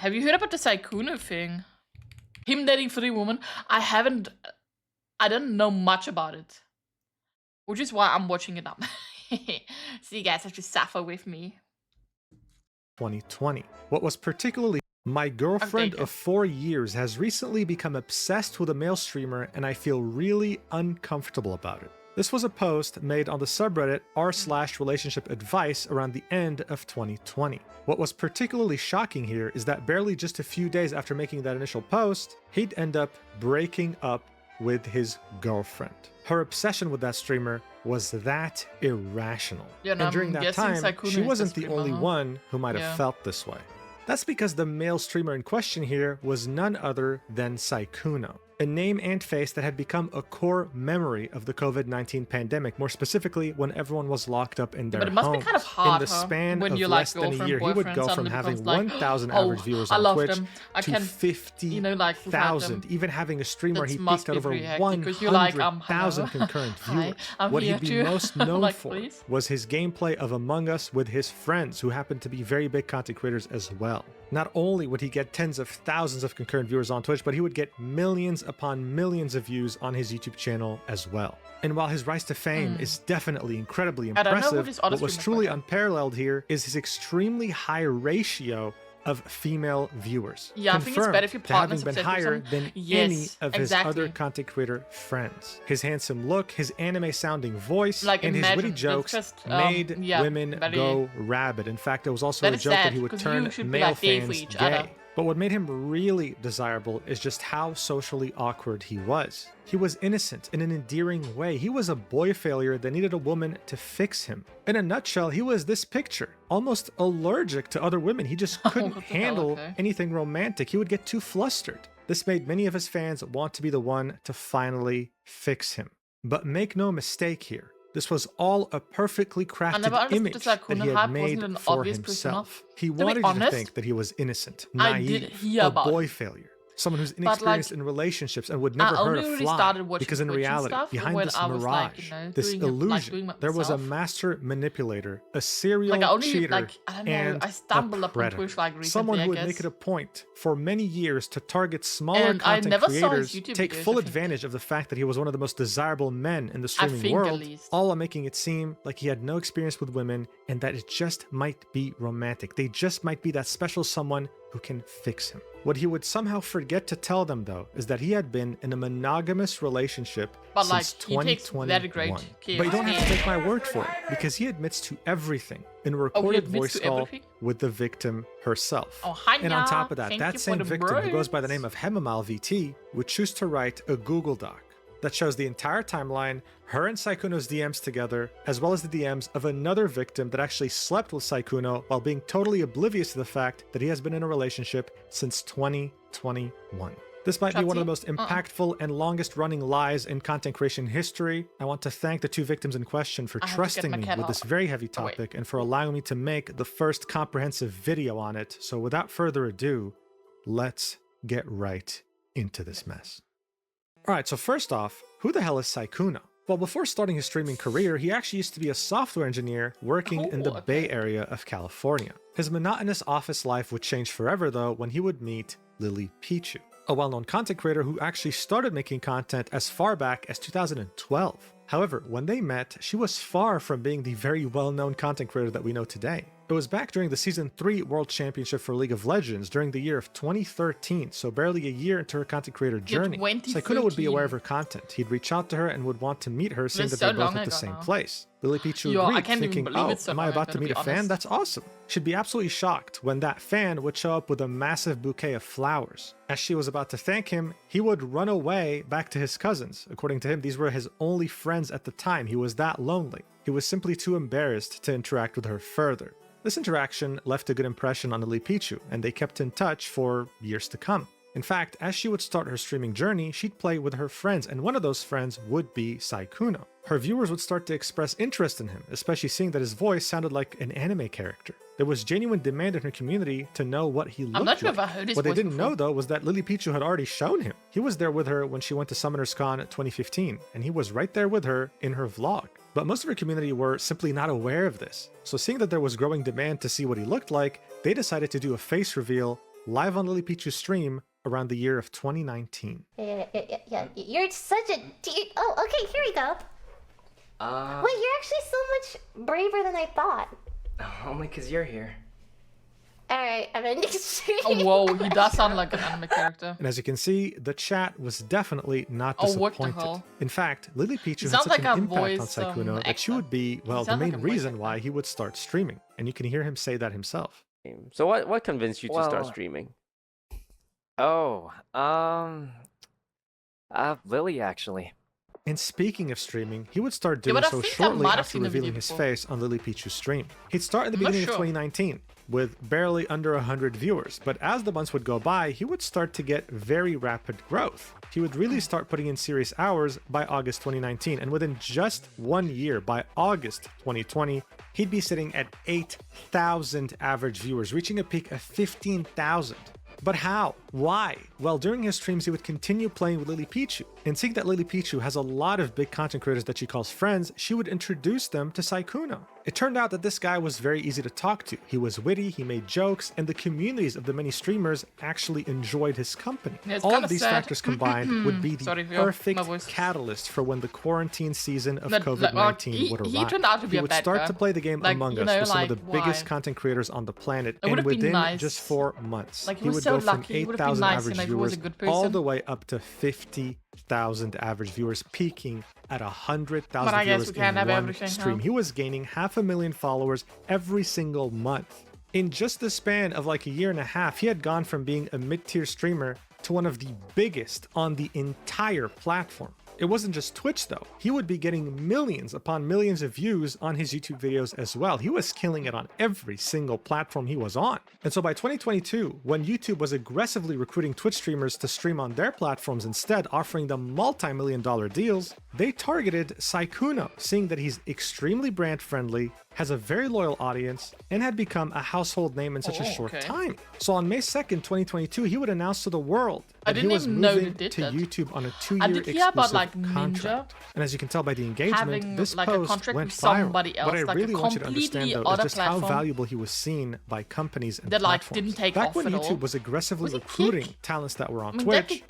Have you heard about the Sykkuno thing? Him dating 3 women? I don't know much about it. Which is why I'm watching it up. So you guys have to suffer with me. 2020. What was particularly... My girlfriend of 4 years has recently become obsessed with a male streamer and I feel really uncomfortable about it. This was a post made on the subreddit r/relationship advice around the end of 2020. What was particularly shocking here is that barely just a few days after making that initial post, he'd end up breaking up with his girlfriend. Her obsession with that streamer was that irrational. Yeah, and during that time, Sykkuno she wasn't the streamer, only one who might have felt this way. That's because the male streamer in question here was none other than Sykkuno, a name and face that had become a core memory of the COVID-19 pandemic, more specifically when everyone was locked up in their homes. But it must be kind of hard, in the span when of you're less like than a year, he would go from having 1,000 average viewers on Twitch to 50,000, even having a stream where he peaked at over 100,000 concurrent viewers. What he'd be most known for was his gameplay of Among Us with his friends, who happened to be very big content creators as well. Not only would he get tens of thousands of concurrent viewers on Twitch, but he would get millions upon millions of views on his YouTube channel as well. And while his rise to fame is definitely incredibly impressive, what was truly unparalleled here is his extremely high ratio of female viewers. Yeah, I think it's better if your partner's having been higher than any of his other content creator friends. His handsome look, his anime-sounding voice, and his witty jokes made women go rabid. In fact, there was also a joke that he would turn male fans gay. But what made him really desirable is just how socially awkward he was. He was innocent in an endearing way. He was a boy failure that needed a woman to fix him. In a nutshell, he was this picture, almost allergic to other women. He just couldn't handle anything romantic. He would get too flustered. This made many of his fans want to be the one to finally fix him. But make no mistake here. This was all a perfectly crafted image that he had made for himself. He wanted you to think that he was innocent, naive, a boy failure. Someone who's inexperienced in relationships and would never hurt a fly. Because in reality, behind this mirage, this illusion, there was a master manipulator, a serial cheater, and a predator. Someone who would make it a point for many years to target smaller content creators, take full advantage of the fact that he was one of the most desirable men in the streaming world, all while making it seem like he had no experience with women and that it just might be romantic. They just might be that special someone who can fix him. What he would somehow forget to tell them, though, is that he had been in a monogamous relationship since 2021. But you don't have to take my word for it, because he admits to everything in a recorded voice call with the victim herself. And on top of that, that same victim, who goes by the name of Hemamal VT, would choose to write a Google Doc that shows the entire timeline, her and Sykkuno's DMs together, as well as the DMs of another victim that actually slept with Sykkuno while being totally oblivious to the fact that he has been in a relationship since 2021. This might be one of the most impactful and longest running lies in content creation history. I want to thank the 2 victims in question for trusting me with this very heavy topic and for allowing me to make the first comprehensive video on it. So without further ado, let's get right into this mess. Alright, so first off, who the hell is Sykkuno? Well, before starting his streaming career, he actually used to be a software engineer working in the Bay Area of California. His monotonous office life would change forever, though, when he would meet Lily Pichu, a well-known content creator who actually started making content as far back as 2012. However, when they met, she was far from being the very well-known content creator that we know today. It was back during the Season 3 World Championship for League of Legends during the year of 2013, so barely a year into her content creator journey. Sykkuno would be aware of her content. He'd reach out to her and would want to meet her, seeing that they're both at the same place. Lily Pichu agreed, thinking, oh, am I about to meet a fan? That's awesome. She'd be absolutely shocked when that fan would show up with a massive bouquet of flowers. As she was about to thank him, he would run away back to his cousins. According to him, these were his only friends at the time. He was that lonely. He was simply too embarrassed to interact with her further. This interaction left a good impression on Lily Pichu, and they kept in touch for years to come. In fact, as she would start her streaming journey, she'd play with her friends, and one of those friends would be Sykkuno. Her viewers would start to express interest in him, especially seeing that his voice sounded like an anime character. There was genuine demand in her community to know what he looked like. What they didn't know, though, was that Lily Pichu had already shown him. He was there with her when she went to Summoners Con 2015, and he was right there with her in her vlog. But most of her community were simply not aware of this. So seeing that there was growing demand to see what he looked like, they decided to do a face reveal live on Lily Pichu's stream around the year of 2019. Yeah. You're such a... Oh, okay, here we go. Wait, you're actually so much braver than I thought. Only because you're here. Alright, I'm ending stream. Oh, whoa, he does sound like an anime character. And as you can see, the chat was definitely not disappointed. In fact, Lily Pichu had such an impact on Sykkuno that she would be, well, the main reason why he would start streaming. And you can hear him say that himself. So what convinced you to start streaming? Oh, Lily, actually. And speaking of streaming, he would start doing so shortly after revealing his face on Lily Pichu's stream. He'd start at the beginning of 2019 with barely under 100 viewers, but as the months would go by, he would start to get very rapid growth. He would really start putting in serious hours by August 2019, and within just 1 year, by August 2020, he'd be sitting at 8,000 average viewers, reaching a peak of 15,000. But how? Why? Well, during his streams, he would continue playing with Lily Pichu. And seeing that Lily Pichu has a lot of big content creators that she calls friends, she would introduce them to Sykkuno. It turned out that this guy was very easy to talk to. He was witty, he made jokes, and the communities of the many streamers actually enjoyed his company. Yeah, all of these factors combined would be the perfect catalyst for when the quarantine season of COVID-19 would arrive. He would start to play the game Among Us with some of the biggest content creators on the planet, and within just 4 months, he would go from 8,000 average viewers all the way up to 50,000 average viewers, peaking at 100,000 viewers in one stream. He was gaining 500,000 followers every single month. In just the span of like a year and a half, he had gone from being a mid-tier streamer to one of the biggest on the entire platform. It wasn't just Twitch though. He would be getting millions upon millions of views on his YouTube videos as well. He was killing it on every single platform he was on. And so by 2022, when YouTube was aggressively recruiting Twitch streamers to stream on their platforms instead, offering them multi-million-dollar deals, they targeted Sykkuno, seeing that he's extremely brand friendly, has a very loyal audience, and had become a household name in such a short time. So on May 2nd, 2022, he would announce to the world that he was moving to YouTube on a 2-year exclusive contract. And as you can tell by the engagement, this post went viral. What I really want you to understand though is just how valuable he was seen by companies and platforms. Back when YouTube was aggressively recruiting talents that were on Twitch,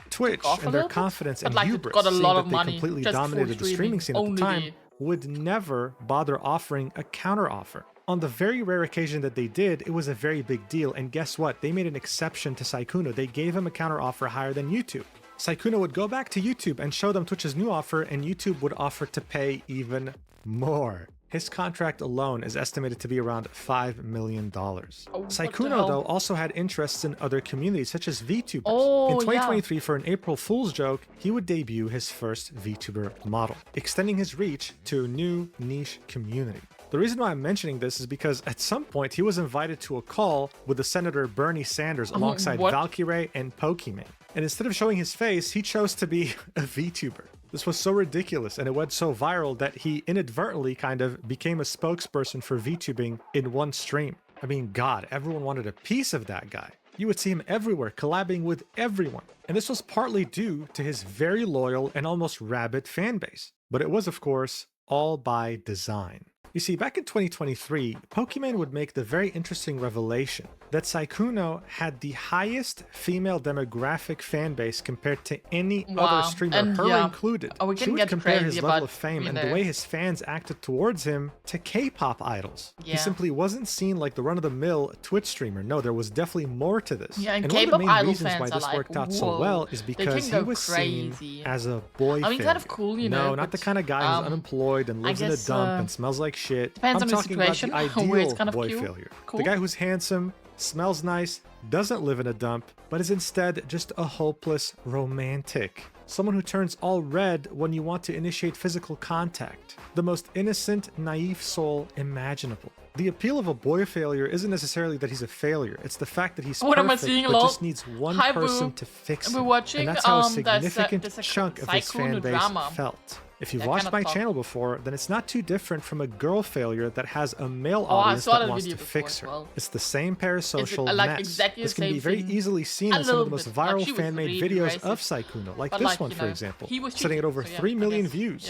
and their confidence and hubris, seeing that they completely dominated the streaming scene at the time, would never bother offering a counteroffer. On the very rare occasion that they did, it was a very big deal, and guess what? They made an exception to Sykkuno. They gave him a counteroffer higher than YouTube. Sykkuno would go back to YouTube and show them Twitch's new offer, and YouTube would offer to pay even more. His contract alone is estimated to be around $5 million. Sykkuno, though, also had interests in other communities, such as VTubers. In 2023, for an April Fool's joke, he would debut his first VTuber model, extending his reach to a new niche community. The reason why I'm mentioning this is because at some point he was invited to a call with the Senator Bernie Sanders alongside Valkyrae and Pokimane. And instead of showing his face, he chose to be a VTuber. This was so ridiculous and it went so viral that he inadvertently kind of became a spokesperson for VTubing in one stream. I mean, God, everyone wanted a piece of that guy. You would see him everywhere, collabing with everyone. And this was partly due to his very loyal and almost rabid fan base. But it was, of course, all by design. You see, back in 2023, Pokimane would make the very interesting revelation that Sykkuno had the highest female demographic fan base compared to any other streamer, and her included. She would compare his level of fame and the way his fans acted towards him to K-pop idols. He simply wasn't seen like the run-of-the-mill Twitch streamer. No, there was definitely more to this. And one of the main reasons why this worked out so well is because he was seen as a boy failure. Kind of cool, you know. No, not the kind of guy who's unemployed and lives in a dump and smells like shit. Depends on the situation. I'm talking about the ideal boy failure. The guy who's handsome, smells nice, doesn't live in a dump, but is instead just a hopeless romantic. Someone who turns all red when you want to initiate physical contact. The most innocent, naive soul imaginable. The appeal of a boy failure isn't necessarily that he's a failure. It's the fact that he's perfect, but just needs one person to fix him. And that's how a significant chunk of his fan base felt. If you've watched my channel before, then it's not too different from a girl failure that has a male audience that wants to fix her. It's the same parasocial mess. This can be very easily seen in some of the most viral fan-made videos of Sykkuno, like this one, for example, sitting at over 3 million views.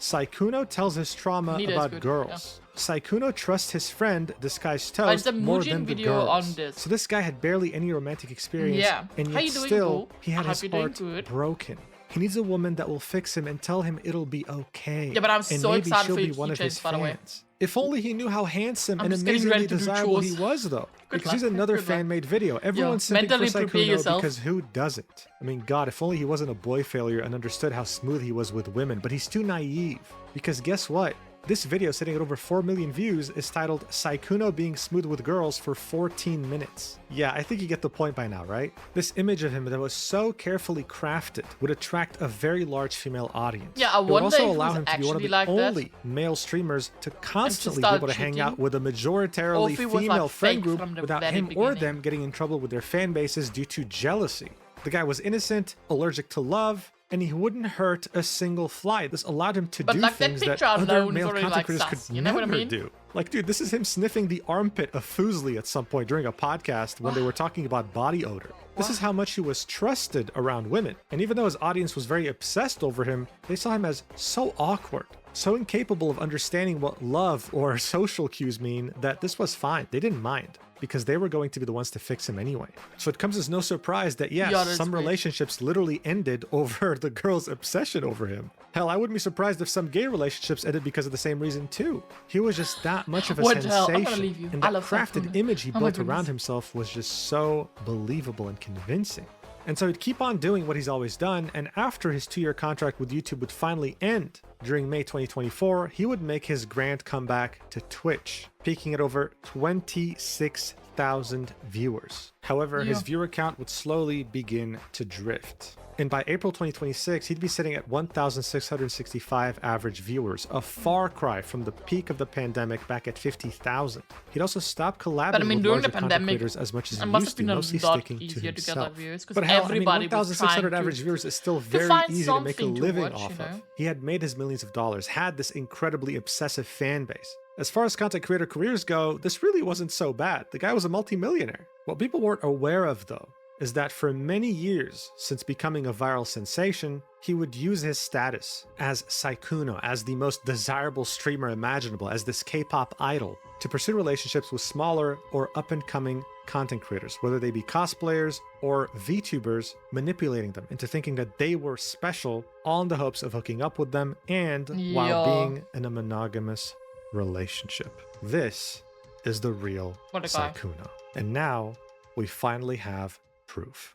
Sykkuno tells his trauma about girls. Sykkuno trusts his friend, Disguised Toast, more than the girls. So this guy had barely any romantic experience, and yet still, he had his heart broken. He needs a woman that will fix him and tell him it'll be okay. Yeah, but I'm so excited for maybe she'll your be one of his by the way. fans. If only he knew how handsome and amazingly desirable he was, though. Because he's another fan-made video. Everyone's simping for Sykkuno because who doesn't? I mean, God, if only he wasn't a boy failure and understood how smooth he was with women. But he's too naive. Because guess what? This video, sitting at over 4 million views, is titled Sykkuno being smooth with girls for 14 minutes. Yeah, I think you get the point by now, right? This image of him that was so carefully crafted would attract a very large female audience. Yeah, I wonder it would also if allow him to be one of the like only male streamers to constantly be able to hang out with a majoritarily female friend group without him or them getting in trouble with their fan bases due to jealousy. The guy was innocent, allergic to love, and he wouldn't hurt a single fly. This allowed him to do things that other male content creators could never do. Like, dude, this is him sniffing the armpit of Fuslie at some point during a podcast when they were talking about body odor. This is how much he was trusted around women. And even though his audience was very obsessed over him, they saw him as so awkward, so incapable of understanding what love or social cues mean that this was fine. They didn't mind, because they were going to be the ones to fix him anyway. So it comes as no surprise that yes, some relationships literally ended over the girl's obsession over him. Hell, I wouldn't be surprised if some gay relationships ended because of the same reason too. He was just that much of a sensation, and that crafted image he built around himself was just so believable and convincing. And so he'd keep on doing what he's always done, and after his 2-year contract with YouTube would finally end during May 2024, he would make his grand comeback to Twitch, peaking at over 26,000 viewers. However, his viewer count would slowly begin to drift. And by April 2026, he'd be sitting at 1,665 average viewers, a far cry from the peak of the pandemic back at 50,000. He'd also stopped collaborating with larger content creators as much as he used to, mostly sticking to himself. But hell, I mean, 1,600 average viewers is still very easy to make a living off of. He had made his millions of dollars, had this incredibly obsessive fan base. As far as content creator careers go, this really wasn't so bad. The guy was a multimillionaire. What people weren't aware of, though, is that for many years since becoming a viral sensation, he would use his status as Sykkuno, as the most desirable streamer imaginable, as this K-pop idol, to pursue relationships with smaller or up-and-coming content creators, whether they be cosplayers or VTubers, manipulating them into thinking that they were special, all in the hopes of hooking up with them and while being in a monogamous relationship. This is the real Sykkuno. And now we finally have proof.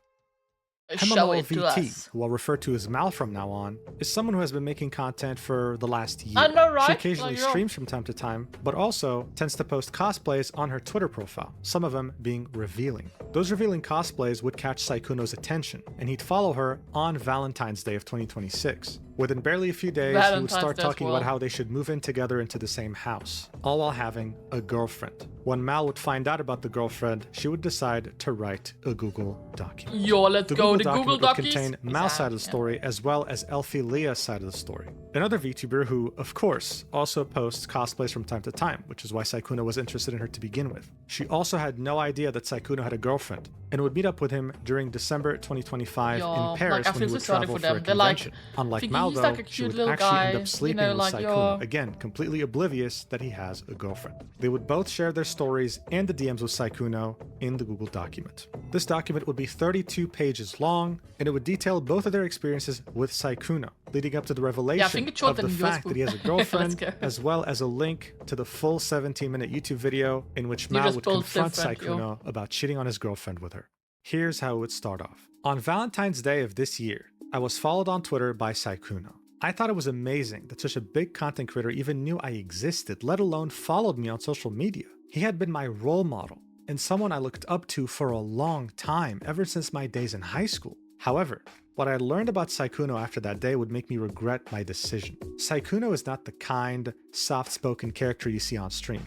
Show it to us. Who I'll refer to as Mal from now on, is someone who has been making content for the last year. I know, right? She occasionally streams from time to time, but also tends to post cosplays on her Twitter profile, some of them being revealing. Those revealing cosplays would catch Sykkuno's attention, and he'd follow her on Valentine's Day of 2026. Within barely a few days, he would start talking about how they should move in together into the same house, all while having a girlfriend. When Mal would find out about the girlfriend, she would decide to write a Google document. Yo, let's go. The Google document would contain Mal's side of the story as well as Elfie Leah's side of the story. Another VTuber who, of course, also posts cosplays from time to time, which is why Sykkuno was interested in her to begin with. She also had no idea that Sykkuno had a girlfriend, and would meet up with him during December 2025 in Paris when he would travel for a convention. Unlike Mal, though, she would actually end up sleeping with Sykkuno, again, completely oblivious that he has a girlfriend. They would both share their stories and the DMs with Sykkuno in the Google document. This document would be 32 pages long, and it would detail both of their experiences with Sykkuno, leading up to the revelation of the fact that he has a girlfriend, as well as a link to the full 17-minute YouTube video in which Mal would confront Sykkuno about cheating on his girlfriend with her. Here's how it would start off. On Valentine's Day of this year, I was followed on Twitter by Sykkuno. I thought it was amazing that such a big content creator even knew I existed, let alone followed me on social media. He had been my role model, and someone I looked up to for a long time, ever since my days in high school. However, what I learned about Sykkuno after that day would make me regret my decision. Sykkuno is not the kind, soft-spoken character you see on stream.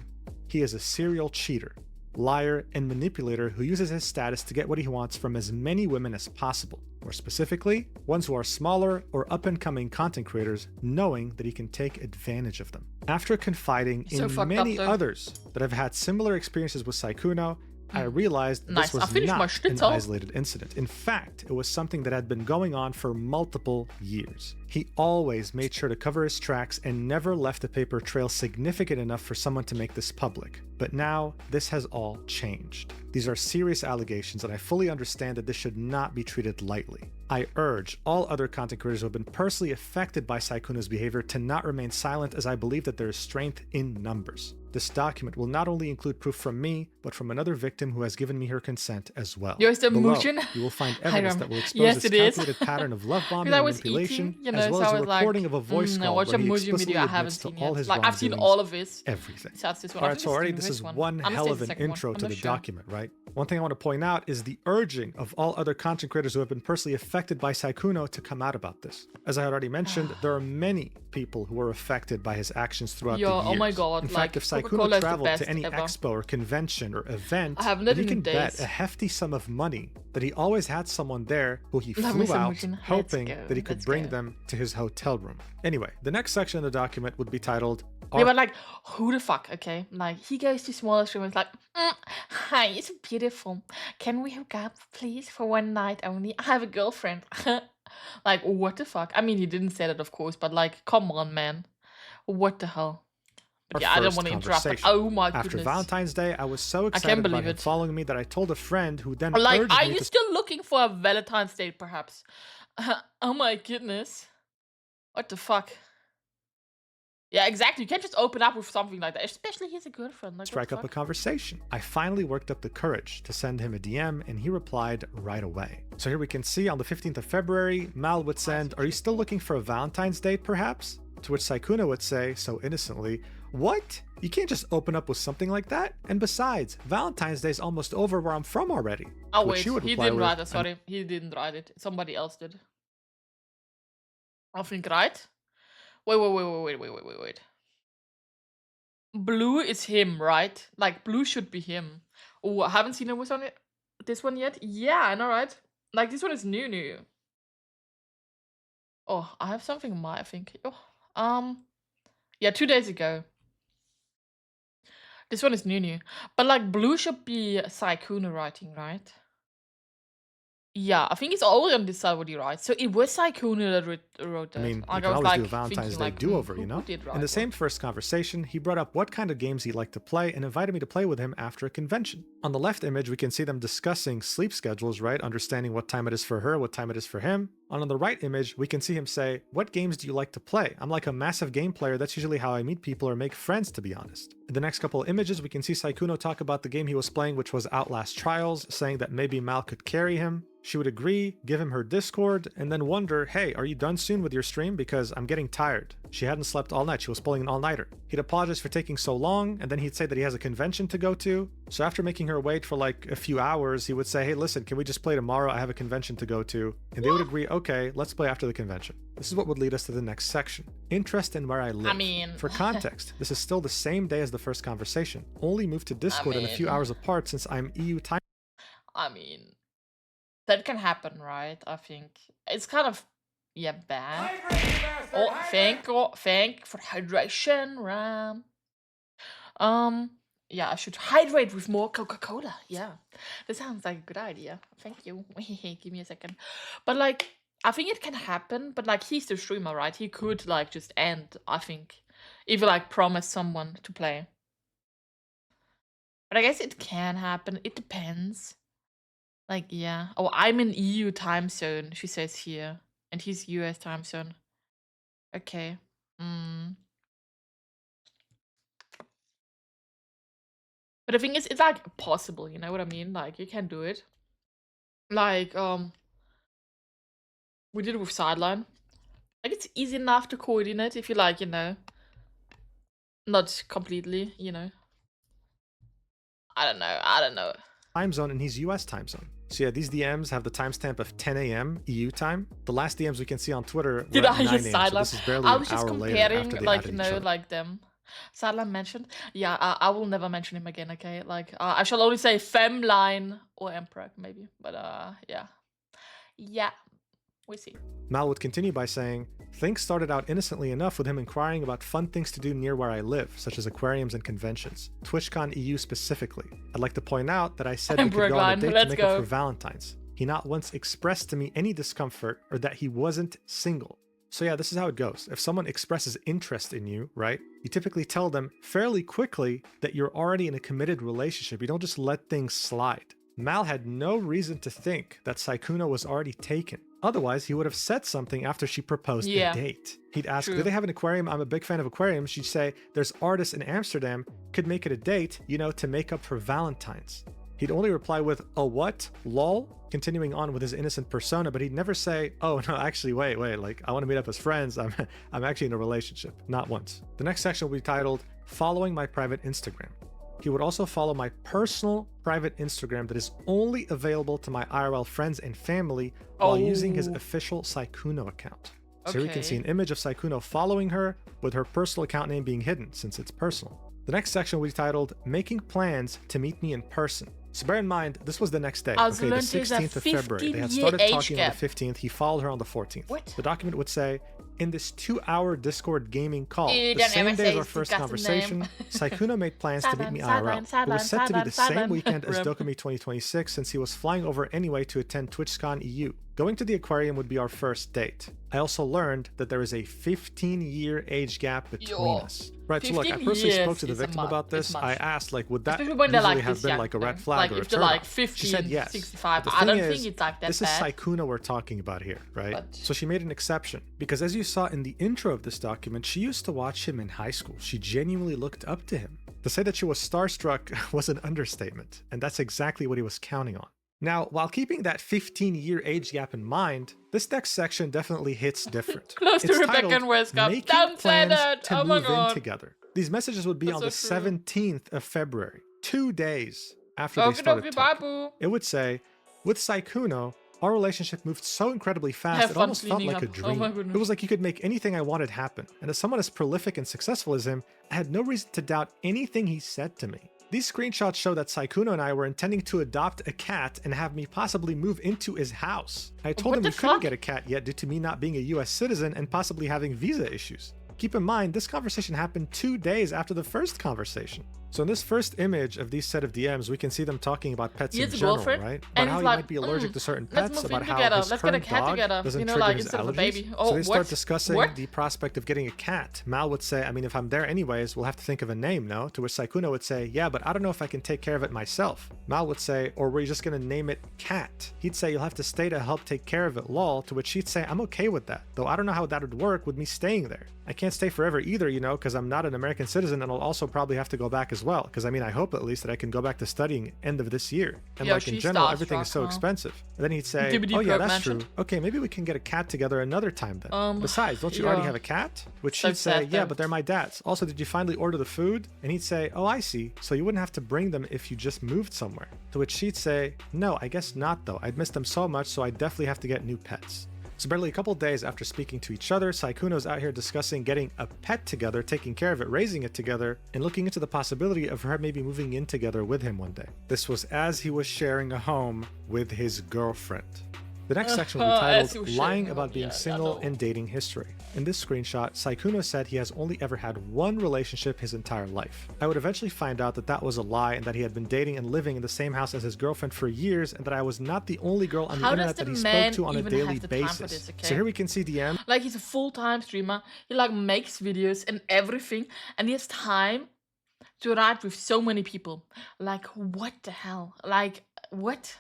He is a serial cheater, liar, and manipulator who uses his status to get what he wants from as many women as possible. More specifically, ones who are smaller or up-and-coming content creators, knowing that he can take advantage of them. After confiding in many others that have had similar experiences with Sykkuno, I realized this was not an isolated incident. In fact, it was something that had been going on for multiple years. He always made sure to cover his tracks and never left a paper trail significant enough for someone to make this public. But now, this has all changed. These are serious allegations, and I fully understand that this should not be treated lightly. I urge all other content creators who have been personally affected by Sykkuno's behavior to not remain silent, as I believe that there is strength in numbers. This document will not only include proof from me, but from another victim who has given me her consent as well. Yours the Below, Mujin? you will find evidence that will expose this calculated pattern of love bombing and manipulation, as well as a recording of a voice call where he explicitly admits to all his wrongdoings. I've seen all of this. Everything. Alright, so already this is one hell of an intro to the document, right? One thing I want to point out is the urging of all other content creators who have been personally affected by Sykkuno to come out about this. As I had already mentioned, there are many people who were affected by his actions throughout the years. Oh my god. In fact, if Sykkuno traveled to any expo or convention or event, you can bet a hefty sum of money that he always had someone there who he flew out, hoping that he could bring them to his hotel room. Anyway, the next section of the document would be titled... They were like, who the fuck, okay? Like, he goes to smallest room and is like, hi, it's beautiful. Can we hook up, please, for one night only? I have a girlfriend. Like, what the fuck? I mean, he didn't say that, of course, but like, come on, man. What the hell? But yeah, I don't want to interrupt, but oh my goodness. After Valentine's Day, I was so excited about him following me that I told a friend who then like, urged me are you still looking for a Valentine's Day, perhaps? Oh my goodness. What the fuck? Yeah, exactly. You can't just open up with something like that, especially he's a girlfriend. Like, strike up a conversation. I finally worked up the courage to send him a DM, and he replied right away. So here we can see on the 15th of February, Mal would send, "Are you still looking for a Valentine's date, perhaps?" To which Sykkuno would say, so innocently, "What? You can't just open up with something like that? And besides, Valentine's Day is almost over where I'm from already." Oh wait, he didn't write it, sorry. He didn't write it. Somebody else did. I think, right? Wait. Blue is him, right? Like, blue should be him. Oh, I haven't seen this one yet. Yeah, I know, right? Like, this one is new. Oh, I have something in mind, I think. Oh, yeah, 2 days ago. This one is new. But, like, blue should be Sykkuno writing, right? Yeah, I think it's already on this side what he writes. So it was Sykkuno that wrote that. I mean, you can always do a Valentine's Day do-over, you know? In the same first conversation, he brought up what kind of games he liked to play and invited me to play with him after a convention. On the left image, we can see them discussing sleep schedules, right? Understanding what time it is for her, what time it is for him. And on the right image, we can see him say, "What games do you like to play? I'm like a massive game player. That's usually how I meet people or make friends, to be honest." In the next couple of images, we can see Sykkuno talk about the game he was playing, which was Outlast Trials, saying that maybe Mal could carry him. She would agree, give him her Discord, and then wonder, "Hey, are you done soon with your stream? Because I'm getting tired." She hadn't slept all night. She was pulling an all-nighter. He'd apologize for taking so long, and then he'd say that he has a convention to go to. So after making her wait for like a few hours, he would say, "Hey, listen, can we just play tomorrow? I have a convention to go to." And they would agree, "Okay, let's play after the convention." This is what would lead us to the next section. Interest in where I live. I mean... For context, this is still the same day as the first conversation. Only moved to Discord and a few hours apart since I'm EU time. I mean... that can happen, right? I think it's kind of bad. Thank for hydration, Ram. Yeah, I should hydrate with more Coca-Cola. Yeah, that sounds like a good idea. Thank you. Give me a second. But like, I think it can happen. But like, he's the streamer, right? He could like just end. I think if you like promise someone to play. But I guess it can happen. It depends. Like, yeah. Oh, I'm in EU time zone, she says here. And he's US time zone. Okay. But the thing is, it's like possible, you know what I mean? Like, you can do it. Like, we did it with Sideline. Like, it's easy enough to coordinate if you like, you know. Not completely, you know. I don't know. Time zone, and he's US time zone. So yeah, these DMs have the timestamp of 10 a.m. EU time. The last DMs we can see on Twitter were at 9 a.m. So this is barely an hour later after they like, added you know, each other. like them. Sideline mentioned. Yeah, I will never mention him again, okay? Like, I shall only say Femline or Emperor, maybe. But, yeah. Yeah. We see. Mal would continue by saying, things started out innocently enough with him inquiring about fun things to do near where I live, such as aquariums and conventions. TwitchCon EU specifically. I'd like to point out that I said we could go on a date to make up for Valentine's. He not once expressed to me any discomfort or that he wasn't single. So yeah, this is how it goes. If someone expresses interest in you, right, you typically tell them fairly quickly that you're already in a committed relationship. You don't just let things slide. Mal had no reason to think that Sykkuno was already taken. Otherwise, he would have said something after she proposed a date. He'd ask, do they have an aquarium? I'm a big fan of aquariums. She'd say, there's artists in Amsterdam, could make it a date, you know, to make up for Valentine's. He'd only reply with, a what? Lol? Continuing on with his innocent persona, but he'd never say, oh no, actually, wait, like, I want to meet up as friends. I'm actually in a relationship. Not once. The next section will be titled, Following My Private Instagram. He would also follow my personal private Instagram that is only available to my IRL friends and family while using his official Sykkuno account. So here we can see an image of Sykkuno following her with her personal account name being hidden since it's personal. The next section will be titled, Making Plans to Meet Me in Person. So bear in mind, this was the next day, okay, the 16th of February. They had started talking on the 15th. He followed her on the 14th. What? The document would say, in this 2-hour Discord gaming call, the same day as our first conversation, Sykkuno made plans to meet me IRL. It was set to be the same weekend as Dokumi 2026 since he was flying over anyway to attend TwitchCon EU. Going to the aquarium would be our first date. I also learned that there is a 15-year age gap between us. Right, so look, I personally spoke to the victim about this. I asked, like, would that usually have been like a red flag or a turn off? She said yes. 65. I don't think it's like that this bad. Is Sykkuno we're talking about here, right? But... So she made an exception, because as you saw in the intro of this document, she used to watch him in high school. She genuinely looked up to him. To say that she was starstruck was an understatement, and that's exactly what he was counting on. Now, while keeping that 15-year age gap in mind, this next section definitely hits different. Close to Rebecca and Westcott. Making plans to move in together. These messages would be on the 17th of February, 2 days after they started talking. It would say, with Sykkuno, our relationship moved so incredibly fast, it almost felt like a dream. It was like he could make anything I wanted happen. And as someone as prolific and successful as him, I had no reason to doubt anything he said to me. These screenshots show that Sykkuno and I were intending to adopt a cat and have me possibly move into his house. I told him we couldn't get a cat yet due to me not being a US citizen and possibly having visa issues. Keep in mind, this conversation happened 2 days after the first conversation. So in this first image of these set of DMs, we can see them talking about pets in general, right? About how he might be allergic to certain pets, about how his current dog doesn't trigger his allergies. So they start discussing the prospect of getting a cat. Mal would say, I mean, if I'm there anyways, we'll have to think of a name, no? To which Sykkuno would say, yeah, but I don't know if I can take care of it myself. Mal would say, or we're just gonna name it Cat. He'd say, you'll have to stay to help take care of it, lol. To which she'd say, I'm okay with that, though I don't know how that would work with me staying there. I can't stay forever either, you know, because I'm not an American citizen and I'll also probably have to go back as well. Because I mean, I hope at least that I can go back to studying end of this year. And like in general, everything is so expensive. And then he'd say, oh yeah, that's true. Okay, maybe we can get a cat together another time then. Besides, don't you already have a cat? Which she'd say, yeah, but they're my dad's. Also, did you finally order the food? And he'd say, oh, I see. So you wouldn't have to bring them if you just moved somewhere. To which she'd say, no, I guess not though. I'd miss them so much, so I definitely have to get new pets. So barely a couple days after speaking to each other, Sykkuno's out here discussing getting a pet together, taking care of it, raising it together, and looking into the possibility of her maybe moving in together with him one day. This was as he was sharing a home with his girlfriend. The next section will be titled, Lying About Being Single and Dating History. In this screenshot, Sykkuno said he has only ever had one relationship his entire life. I would eventually find out that that was a lie and that he had been dating and living in the same house as his girlfriend for years and that I was not the only girl on the internet that he spoke to on a daily basis. So here we can see DM. Like, he's a full-time streamer. He like makes videos and everything, and he has time to write with so many people. Like, what the hell? Like, what?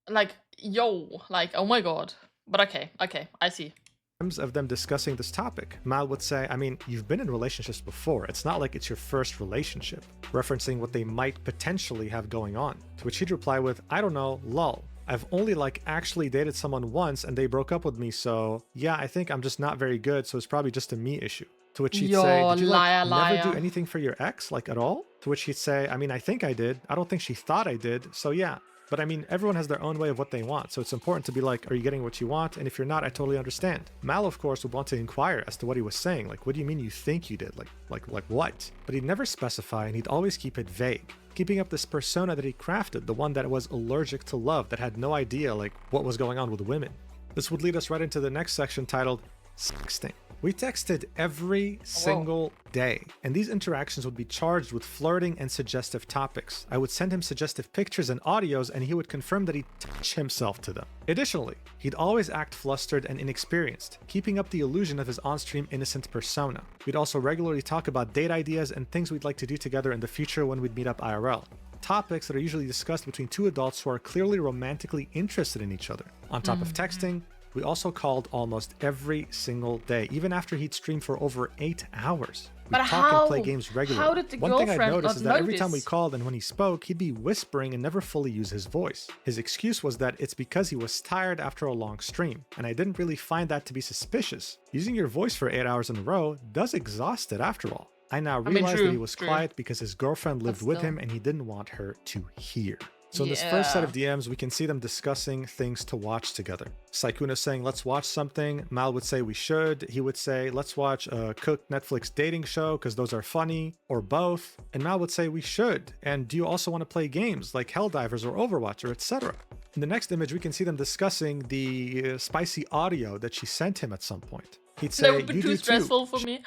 Like, yo, like, oh my god. But okay, I see. Of them discussing this topic, Mal would say, I mean, you've been in relationships before. It's not like it's your first relationship, referencing what they might potentially have going on. To which he'd reply with, I don't know, lol. I've only like actually dated someone once and they broke up with me, so yeah, I think I'm just not very good, so it's probably just a me issue. To which he'd say, did you like never do anything for your ex, like at all? To which he'd say, I mean, I think I did. I don't think she thought I did, so yeah. But I mean, everyone has their own way of what they want, so it's important to be like, are you getting what you want? And if you're not, I totally understand. Mal, of course, would want to inquire as to what he was saying. Like, what do you mean you think you did? Like what? But he'd never specify, and he'd always keep it vague, keeping up this persona that he crafted, the one that was allergic to love, that had no idea, like, what was going on with women. This would lead us right into the next section titled Sexting. We texted every single day, and these interactions would be charged with flirting and suggestive topics. I would send him suggestive pictures and audios, and he would confirm that he'd touch himself to them. Additionally, he'd always act flustered and inexperienced, keeping up the illusion of his on-stream innocent persona. We'd also regularly talk about date ideas and things we'd like to do together in the future when we'd meet up IRL. Topics that are usually discussed between two adults who are clearly romantically interested in each other. On top of texting, we also called almost every single day, even after he'd stream for over 8 hours. We'd talk and play games regularly. How did the One thing I girlfriend noticed is that not every time we notice? called and when he spoke, he'd be whispering and never fully use his voice. His excuse was that it's because he was tired after a long stream, and I didn't really find that to be suspicious. Using your voice for 8 hours in a row does exhaust it after all. I now realize that he was quiet because his girlfriend lived with him and he didn't want her to hear. So in this first set of DMs, we can see them discussing things to watch together. Sykkuno saying, let's watch something. Mal would say we should. He would say, let's watch a cooked Netflix dating show because those are funny, or both. And Mal would say we should. And do you also want to play games like Helldivers or Overwatch or etc.? In the next image, we can see them discussing the spicy audio that she sent him at some point. He'd say, That would be you too do stressful too. for me.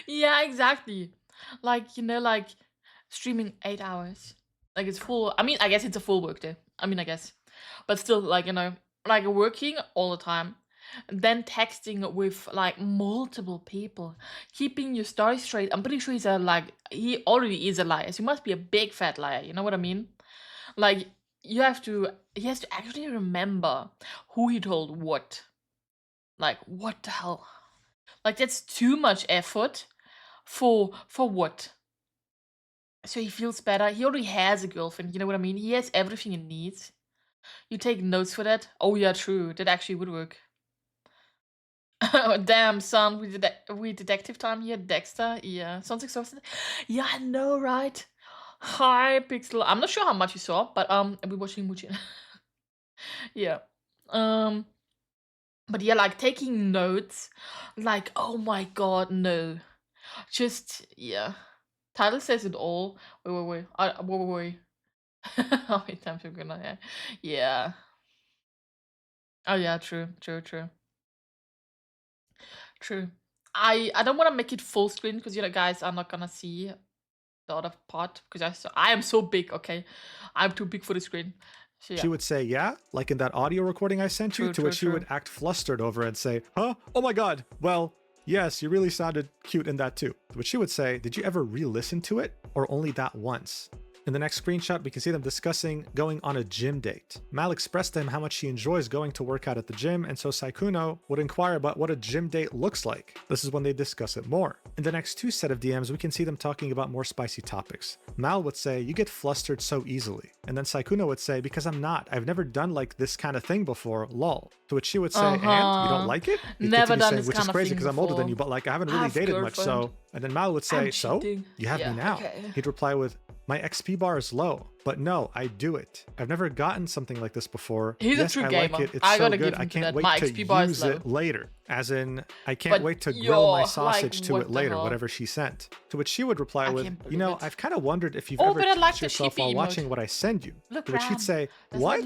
Yeah, exactly. Like, you know, like streaming 8 hours. Like it's full. I mean, I guess it's a full work day. I mean, I guess. But still, like, you know, like working all the time. Then texting with like multiple people. Keeping your story straight. I'm pretty sure he already is a liar. So he must be a big fat liar. You know what I mean? Like, he has to actually remember who he told what. Like, what the hell? Like, that's too much effort for what? So he feels better. He already has a girlfriend, you know what I mean? He has everything he needs. You take notes for that? Oh yeah, true. That actually would work. Damn, son, we detective time here, Dexter. Yeah, sounds exhausted. Yeah, I know, right? Hi, Pixel. I'm not sure how much you saw, but we're watching Mujin. Yeah. But yeah, like taking notes, like, oh my god, no. Just, yeah. Title says it all. Wait. Wait. How many times are we gonna? Yeah. Oh yeah, true. I don't want to make it full screen because you know, guys are not gonna see the other part because I am so big. Okay, I'm too big for the screen. So, yeah. She would say, yeah, like in that audio recording I sent you, to which she would act flustered over and say, huh? Oh my god, well, yes, you really sounded cute in that too. To which she would say, did you ever re-listen to it? Or only that once? In the next screenshot, we can see them discussing going on a gym date. Mal expressed to him how much she enjoys going to work out at the gym, and so Sykkuno would inquire about what a gym date looks like. This is when they discuss it more. In the next two set of DMs, we can see them talking about more spicy topics. Mal would say, you get flustered so easily. And then Sykkuno would say, because I'm not. I've never done like this kind of thing before, lol. To which she would say, and? You don't like it? He'd never done saying, this which kind is of crazy thing because I'm older than before. you, but like I haven't really dated much, so. And then Mal would say, so? You have me now. Okay. He'd reply with, my XP bar is low, but no, I do it. I've never gotten something like this before. He's yes, a true I gamer. like it. It's I so gotta good. give I him can't that. My wait to XP bar is use low. it later. As in, I can't wait to grill my sausage to it later, whatever she sent. To which she would reply with, you know, I've kind of wondered if you've ever touched yourself while watching what I send you. Look, to which she'd say, what?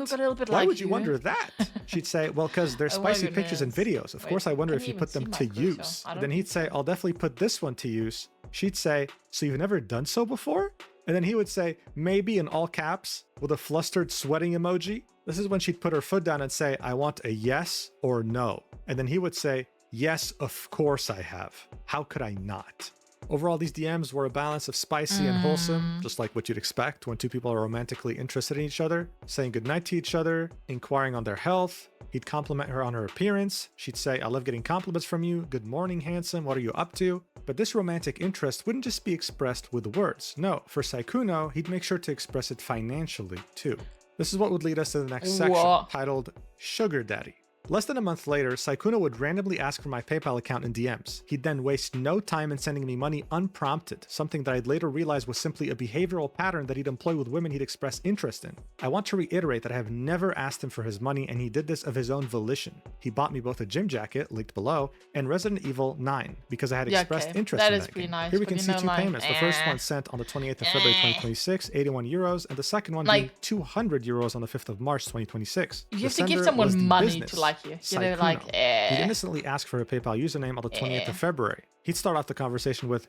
Why would you wonder that? She'd say, well, because there's spicy pictures and videos. Of course, I wonder if you put them to use. Then he'd say, I'll definitely put this one to use. She'd say, so you've never done so before? And then he would say, maybe in all caps, with a flustered sweating emoji. This is when she'd put her foot down and say, I want a yes or no. And then he would say, yes, of course I have. How could I not? Overall, these DMs were a balance of spicy and wholesome, just like what you'd expect when two people are romantically interested in each other, saying goodnight to each other, inquiring on their health. He'd compliment her on her appearance. She'd say, I love getting compliments from you. Good morning, handsome. What are you up to? But this romantic interest wouldn't just be expressed with words. No, for Sykkuno, he'd make sure to express it financially too. This is what would lead us to the next section, titled Sugar Daddy. Less than a month later, Sykkuno would randomly ask for my PayPal account in DMs. He'd then waste no time in sending me money unprompted, something that I'd later realize was simply a behavioral pattern that he'd employ with women he'd express interest in. I want to reiterate that I have never asked him for his money, and he did this of his own volition. He bought me both a gym jacket, linked below, and Resident Evil 9, because I had expressed interest in that game. Nice, here we can see two payments. The first one sent on the 28th of February 2026, 81 euros, and the second one being 200 euros on the 5th of March 2026. You have to give someone money to like you. You know, like, He innocently asked for a PayPal username on the 20th of February. He'd start off the conversation with,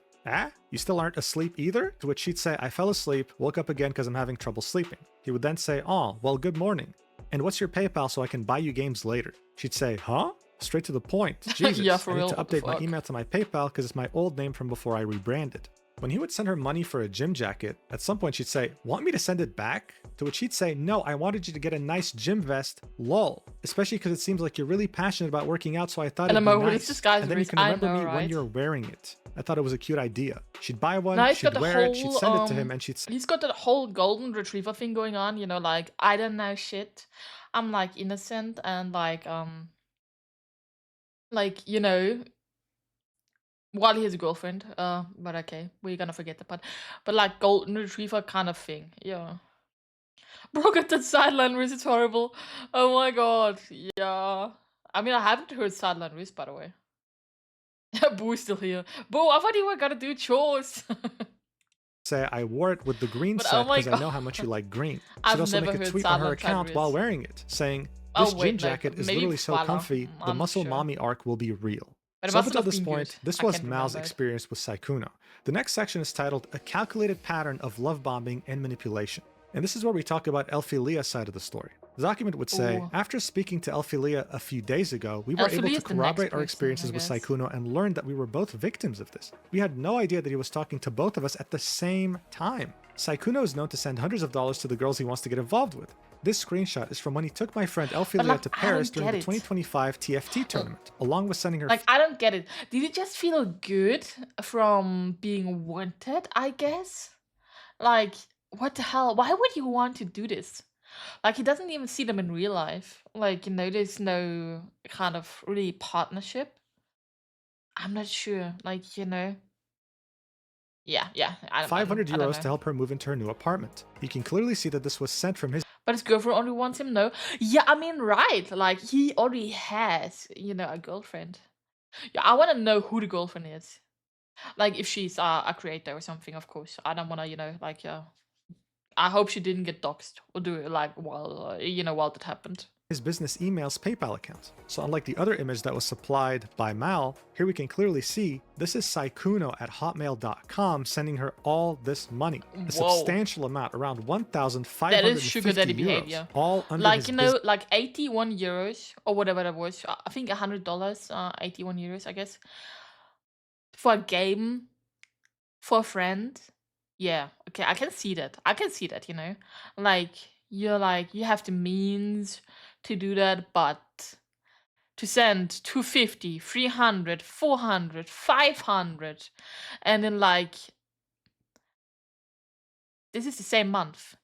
you still aren't asleep either? To which she'd say, I fell asleep, woke up again because I'm having trouble sleeping. He would then say, oh, well, good morning. And what's your PayPal so I can buy you games later? She'd say, huh? Straight to the point. Jesus, yeah, for I real. need to update my email to my PayPal because it's my old name from before I rebranded. When he would send her money for a gym jacket, at some point she'd say, want me to send it back? To which he'd say, no, I wanted you to get a nice gym vest, lol. Especially because it seems like you're really passionate about working out, so I thought it'd be nice. And then you can remember me when you're wearing it. I thought it was a cute idea. She'd buy one, she'd wear it, she'd send it to him, and she'd say... He's got that whole golden retriever thing going on, you know, like, I don't know shit. I'm, like, innocent and, like, you know... While he has a girlfriend, but okay, we're gonna forget that part. But like golden retriever kind of thing, yeah. Bro, got that sideline wrist, it's horrible. Oh my god, yeah. I mean, I haven't heard sideline wrist, by the way. Boo's still here. Boo, I thought you were gonna do chores. Say I wore it with the green set because I know how much you like green. She'd also make a tweet on her account while wearing it, saying, this gym jacket is literally so comfy, the muscle mommy arc will be real. So up until this point, this was Mal's experience with Sykkuno. The next section is titled A Calculated Pattern of Love Bombing and Manipulation. And this is where we talk about Elphilia's side of the story. The document would say, after speaking to Elphilia a few days ago, we were able to corroborate our experiences with Sykkuno and learned that we were both victims of this. We had no idea that he was talking to both of us at the same time. Sykkuno is known to send hundreds of dollars to the girls he wants to get involved with. This screenshot is from when he took my friend Elphilia to Paris during the 2025 TFT tournament, along with sending her... Like, I don't get it. Did it just feel good from being wanted, I guess? Like, what the hell? Why would you want to do this? Like, he doesn't even see them in real life. Like, you know, there's no kind of really partnership. I'm not sure. Like, you know... Yeah. 500 euros to help her move into her new apartment. You can clearly see that this was sent from his... But his girlfriend only wants him, no? Yeah, I mean, right. Like, he already has, you know, a girlfriend. Yeah, I want to know who the girlfriend is. Like, if she's a creator or something, of course. I don't want to, you know, like, yeah. I hope she didn't get doxxed or do it, like, while, you know, while that happened. His business email's PayPal account. So unlike the other image that was supplied by Mal, here we can clearly see this is Sykkuno at hotmail.com sending her all this money. A substantial amount, around 1,550 That is sugar daddy euros, behavior. all under like, his you know, like 81 euros or whatever that was. I think $100, 81 euros, I guess. For a game, for a friend. Yeah, okay, I can see that. You know. Like, you have the means to do that, but to send 250, 300, 400, 500, and then like this is the same month,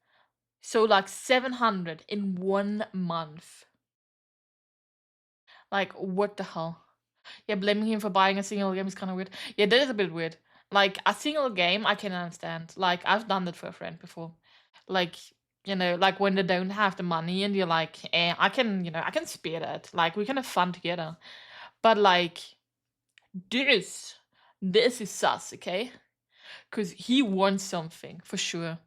so like 700 in 1 month. Like, what the hell? Yeah, blaming him for buying a single game is kind of weird. Yeah, that is a bit weird. Like, a single game I can understand. Like, I've done that for a friend before. Like, you know, like when they don't have the money and you're like, I can spare that. Like, we can have fun together. But like, this is sus, okay? Because he wants something, for sure.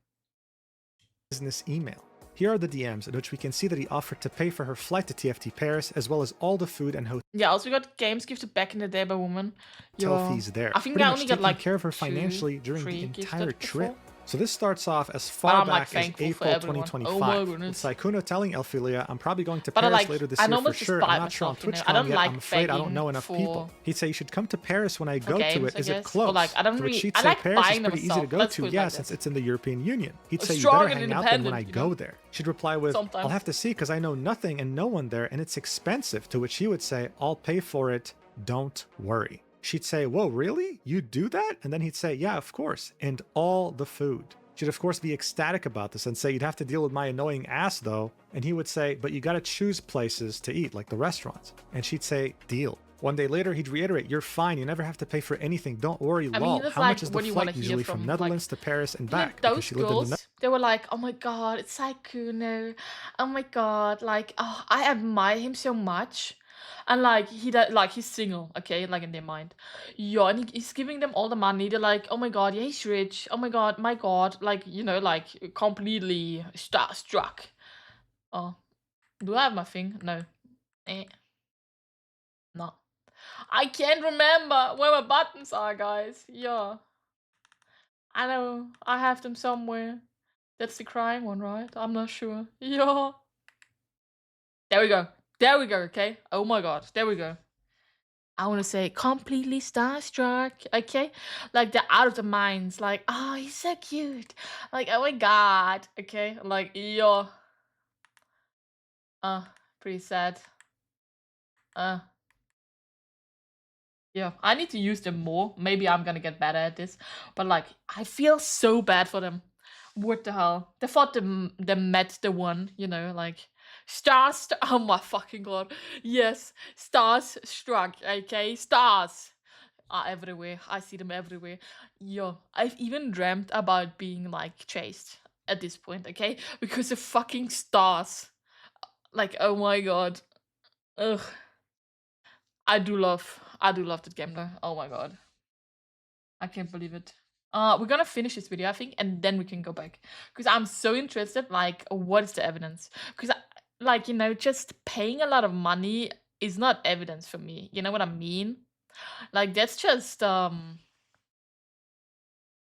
Business email. Here are the DMs in which we can see that he offered to pay for her flight to TFT Paris, as well as all the food and hotel. Yeah, also got games gifted back in the day by woman. Fees there. I think I only got like care of her financially during the entire trip. So this starts off as far back as April 2025, with Sykkuno telling Elphilia, I'm probably going to Paris later this year for sure. I'm not sure on TwitchCon yet, I'm afraid I don't know enough people. He'd say, you should come to Paris when I go to it. Is it close? To which she'd say, Paris is pretty easy to go to, yeah, since it's in the European Union. He'd say, you better hang out then when I go there. She'd reply with, I'll have to see because I know nothing and no one there and it's expensive. To which he would say, I'll pay for it, don't worry. She'd say, whoa, really? You do that? And then he'd say, yeah, of course. And all the food. She'd of course be ecstatic about this and say, you'd have to deal with my annoying ass though. And he would say, but you gotta choose places to eat, like the restaurants. And she'd say, deal. One day later, he'd reiterate, you're fine, you never have to pay for anything, don't worry, lol. How much is the flight usually from Netherlands to Paris and back? Those girls, they were like, oh my god, it's Sykkuno. Oh my god, like, oh, I admire him so much. And like he's single, okay, like in their mind. Yeah, and he's giving them all the money. They're like, oh my god, yeah, he's rich. Oh my god, like, you know, like completely starstruck. Oh, do I have my thing? No. No. I can't remember where my buttons are, guys. Yeah. I know, I have them somewhere. That's the crying one, right? I'm not sure. Yeah. There we go. There we go, okay? Oh my god, there we go. I want to say completely starstruck, okay? Like they're out of their minds, like, oh, he's so cute. Like, oh my god, okay? Like, yeah. Pretty sad. Yeah, I need to use them more. Maybe I'm gonna get better at this. But like, I feel so bad for them. What the hell? They thought they met the one, you know, like stars. Oh my fucking god! Yes, stars struck. Okay, stars are everywhere. I see them everywhere. Yo, I've even dreamt about being like chased at this point. Okay, because of fucking stars. Like, oh my god. Ugh. I do love that game though. Oh my god. I can't believe it. We're gonna finish this video, I think, and then we can go back. Because I'm so interested, like, what is the evidence? Because, like, you know, just paying a lot of money is not evidence for me. You know what I mean? Like, that's just,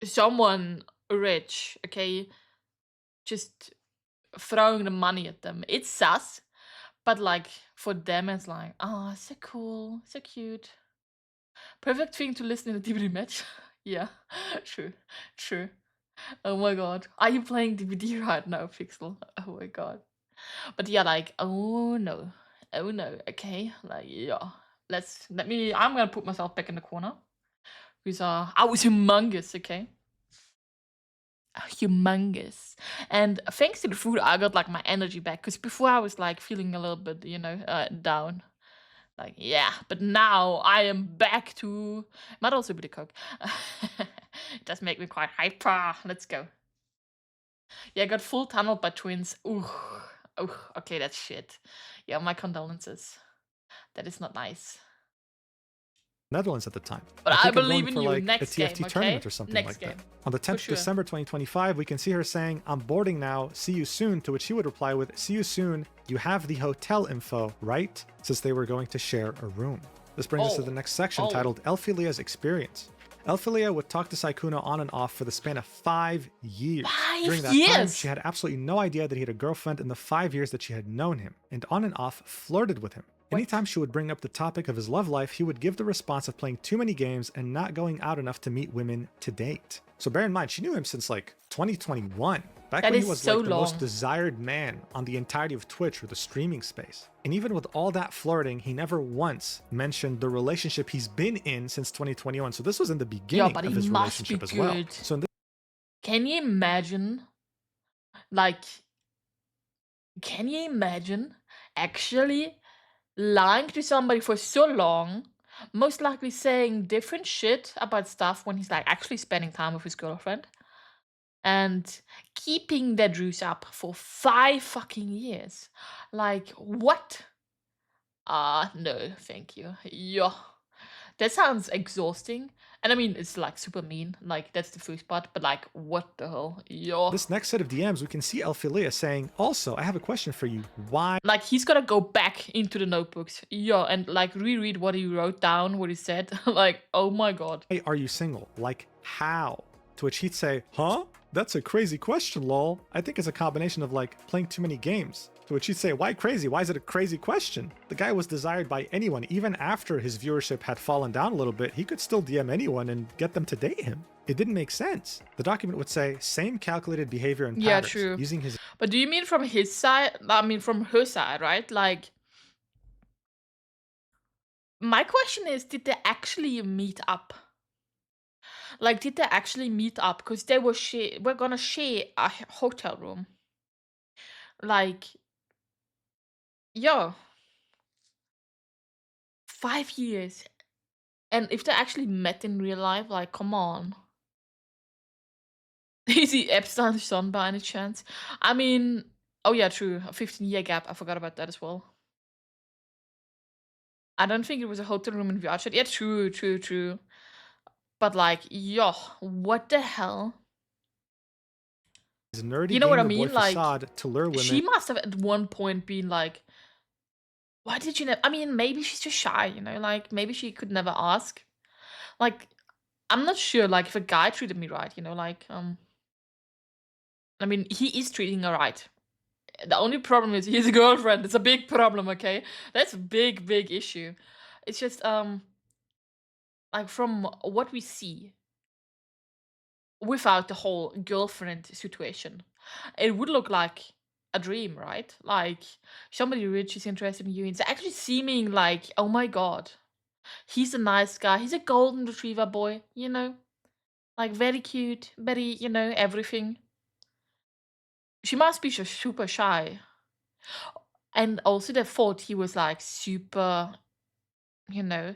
someone rich, okay? Just throwing the money at them. It's sus, but, like, for them, it's like, oh, so cool, so cute. Perfect thing to listen in a DVD match. Yeah, true, true. Oh my god. Are you playing DVD right now, Pixel? Oh my god. But yeah, like, oh no. Oh no, okay. Like, yeah. I'm gonna put myself back in the corner. Because I was humongous, okay? Humongous. And thanks to the food, I got like my energy back. Because before I was like feeling a little bit, you know, down. Like, yeah, but now I am back to... Might also be the coke. It does make me quite hyper. Let's go. Yeah, I got full tunneled by twins. Ooh. Ooh, okay, that's shit. Yeah, my condolences. That is not nice. Netherlands at the time. But I believe in for you. Like next a TFT game, tournament okay? or something next like game. that. On the 10th of December 2025, we can see her saying, I'm boarding now, see you soon, to which he would reply with, see you soon, you have the hotel info, right? Since they were going to share a room. This brings us to the next section titled Elphilia's Experience. Elphilia would talk to Sykkuno on and off for the span of 5 years. During that time, she had absolutely no idea that he had a girlfriend in the 5 years that she had known him, and on and off flirted with him. Anytime she would bring up the topic of his love life, he would give the response of playing too many games and not going out enough to meet women to date. So bear in mind, she knew him since like 2021, back when he was like the most desired man on the entirety of Twitch or the streaming space. And even with all that flirting, he never once mentioned the relationship he's been in since 2021. So this was in the beginning of his relationship as well. So can you imagine, like, actually lying to somebody for so long, most likely saying different shit about stuff when he's like actually spending time with his girlfriend, and keeping that ruse up for 5 fucking years? Like, what? No, thank you. Yeah, that sounds exhausting. And I mean, it's like super mean, like that's the first part, but like, what the hell? Yo. This next set of DMs, we can see Elphilia saying, also, I have a question for you. Why? Like, he's gonna go back into the notebooks, yeah, and like reread what he wrote down, what he said. Like, oh my god. Hey, are you single? Like, how? To which he'd say, huh? That's a crazy question, lol. I think it's a combination of like playing too many games. To which he'd say, why crazy? Why is it a crazy question? The guy was desired by anyone. Even after his viewership had fallen down a little bit, he could still DM anyone and get them to date him. It didn't make sense. The document would say, same calculated behavior and patterns. Yeah, true. Using his... But do you mean from his side? I mean from her side, right? Like, my question is, did they actually meet up? Like, did they actually meet up? Because they we're gonna share a hotel room. Like, yo, 5 years. And if they actually met in real life, like, come on. Is he Epstein's son by any chance? I mean, oh yeah, true. A 15-year gap. I forgot about that as well. I don't think it was a hotel room in VR chat. Yeah, true. But like, yo, what the hell? His nerdy you know what I gamer mean? boy Like, facade to lure women. She must have at one point been like, why did you never? I mean, maybe she's just shy, you know? Like, maybe she could never ask. Like, I'm not sure, like, if a guy treated me right, you know? Like, I mean, he is treating her right. The only problem is he's a girlfriend. It's a big problem, okay? That's a big issue. It's just, like, from what we see, without the whole girlfriend situation, it would look like a dream, right? Like, somebody rich is interested in you. It's actually seeming like, oh my god, he's a nice guy. He's a golden retriever boy, you know? Like, very cute, very, you know, everything. She must be just super shy. And also they thought he was, like, super, you know,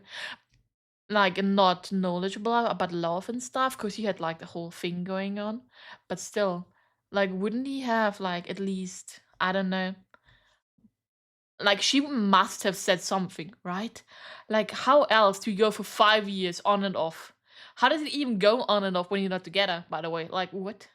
like, not knowledgeable about love and stuff, because he had, like, the whole thing going on. But still, like, wouldn't he have, like, at least, I don't know, like, she must have said something, right? Like, how else do you go for 5 years on and off? How does it even go on and off when you're not together, by the way? Like, what?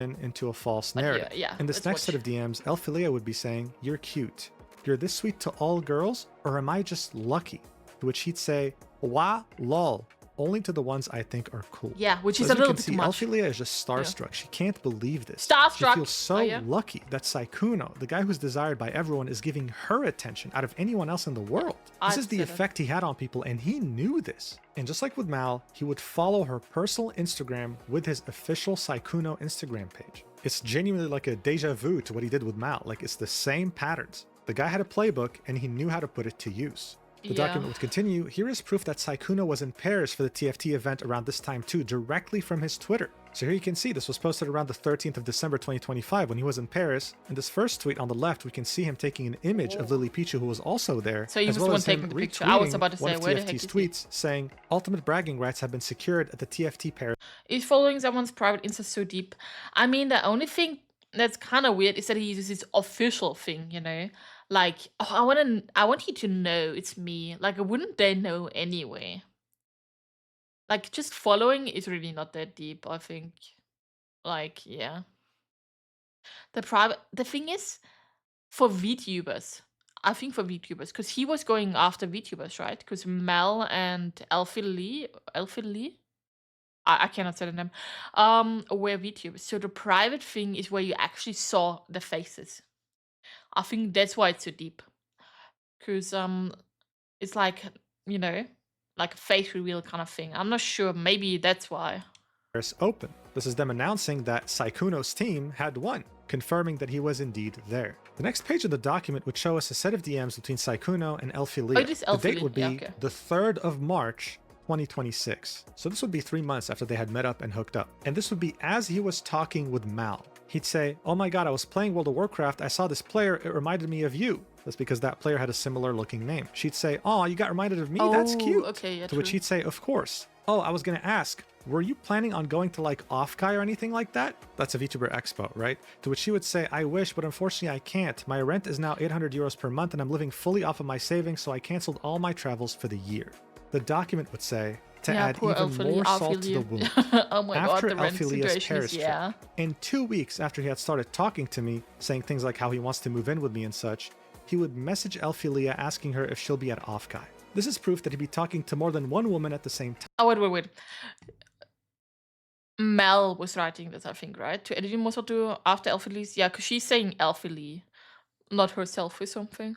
Into a false narrative. Yeah, in this next set of DMs, Elphilia would be saying, "You're cute. You're this sweet to all girls, or am I just lucky?" To which he'd say, "Wah, lol. Only to the ones I think are cool." Yeah, which so is a little bit too much. Elphilia is just starstruck. Yeah. She can't believe this. Starstruck. She feels so lucky that Sykkuno, the guy who's desired by everyone, is giving her attention out of anyone else in the world. This is the effect he had on people, and he knew this. And just like with Mal, he would follow her personal Instagram with his official Sykkuno Instagram page. It's genuinely like a deja vu to what he did with Mal. Like, it's the same patterns. The guy had a playbook, and he knew how to put it to use. The document would continue. Here is proof that Sykkuno was in Paris for the TFT event around this time too, directly from his Twitter. So here you can see this was posted around the 13th of December 2025 when he was in Paris. In this first tweet on the left, we can see him taking an image of Lily Pichu, who was also there, so he was the one taking the picture. I was about to say, where the heck is he? Tweets saying, "Ultimate bragging rights have been secured at the TFT Paris." Is following someone's private Insta so deep? I mean, the only thing that's kind of weird is that he uses his official thing, you know? Like, oh, I want you to know it's me. Like, wouldn't they know anyway? Like, just following is really not that deep, I think. Like, yeah. The thing is, for VTubers, I think for VTubers, because he was going after VTubers, right? Because Mel and Elfie Lee, I cannot say the name, were VTubers. So the private thing is where you actually saw the faces. I think that's why it's so deep. Because it's like, you know, like a face reveal kind of thing. I'm not sure. Maybe that's why. Open. This is them announcing that Sykkuno's team had won, confirming that he was indeed there. The next page of the document would show us a set of DMs between Sykkuno and Elphilia. The date would be the 3rd of March, 2026. So this would be 3 months after they had met up and hooked up. And this would be as he was talking with Mal. He'd say, "Oh my god, I was playing World of Warcraft, I saw this player, it reminded me of you." That's because that player had a similar looking name. She'd say, "Oh, you got reminded of me? That's cute." Okay, yeah, to which he'd say, "Of course. Oh, I was gonna ask, were you planning on going to like Offkai or anything like that?" That's a VTuber Expo, right? To which she would say, "I wish, but unfortunately I can't. My rent is now 800 euros per month and I'm living fully off of my savings, so I canceled all my travels for the year." The document would say, to add even more salt to the wound. Oh my god, the rent situation Paris trip, and 2 weeks after he had started talking to me, saying things like how he wants to move in with me and such, he would message Elphilia asking her if she'll be at Offkai. This is proof that he'd be talking to more than one woman at the same time. Oh, wait. Mel was writing this, I think, right? To edit him also do after Elphilia's? Yeah, because she's saying Elphilia, not herself or something.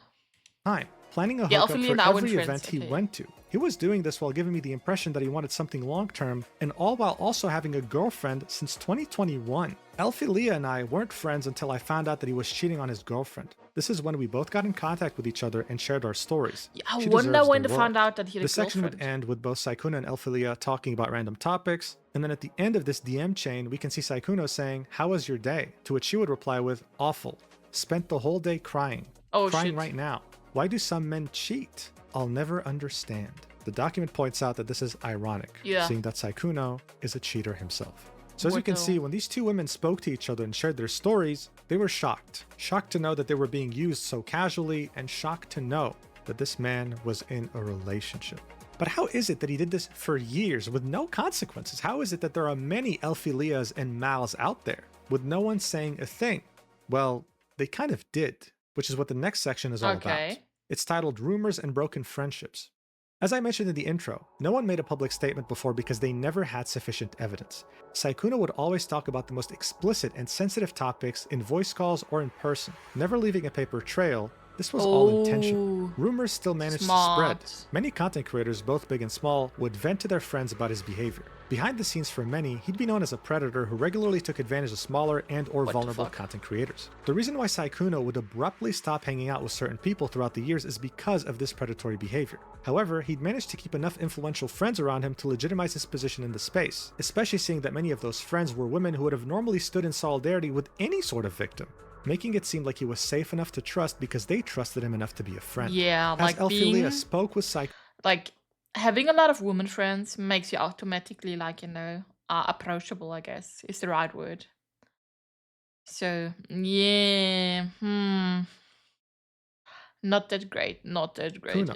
planning a hookup for every event he went to. He was doing this while giving me the impression that he wanted something long-term, and all while also having a girlfriend since 2021. Elphilia and I weren't friends until I found out that he was cheating on his girlfriend. This is when we both got in contact with each other and shared our stories. Yeah, I wonder when to find out that he had a girlfriend. The section would end with both Sykkuno and Elphilia talking about random topics, and then at the end of this DM chain, we can see Sykkuno saying, "How was your day?" To which she would reply with, "Awful. Spent the whole day crying. Crying right now. Why do some men cheat? I'll never understand." The document points out that this is ironic, seeing that Sykkuno is a cheater himself. So as you can see, when these two women spoke to each other and shared their stories, they were shocked. Shocked to know that they were being used so casually, and shocked to know that this man was in a relationship. But how is it that he did this for years with no consequences? How is it that there are many Elphilias and Mals out there with no one saying a thing? Well, they kind of did, which is what the next section is all about. It's titled Rumors and Broken Friendships. As I mentioned in the intro, no one made a public statement before because they never had sufficient evidence. Sykkuno would always talk about the most explicit and sensitive topics in voice calls or in person, never leaving a paper trail. This was all intentional. Rumors still managed to spread. Many content creators, both big and small, would vent to their friends about his behavior. Behind the scenes for many, he'd be known as a predator who regularly took advantage of smaller and or vulnerable content creators. The reason why Sykkuno would abruptly stop hanging out with certain people throughout the years is because of this predatory behavior. However, he'd managed to keep enough influential friends around him to legitimize his position in the space, especially seeing that many of those friends were women who would have normally stood in solidarity with any sort of victim, making it seem like he was safe enough to trust because they trusted him enough to be a friend. Yeah, like Elphilia spoke with Sykkuno. Like, having a lot of women friends makes you automatically, like, you know, approachable, I guess, is the right word. So, yeah, not that great, not that great.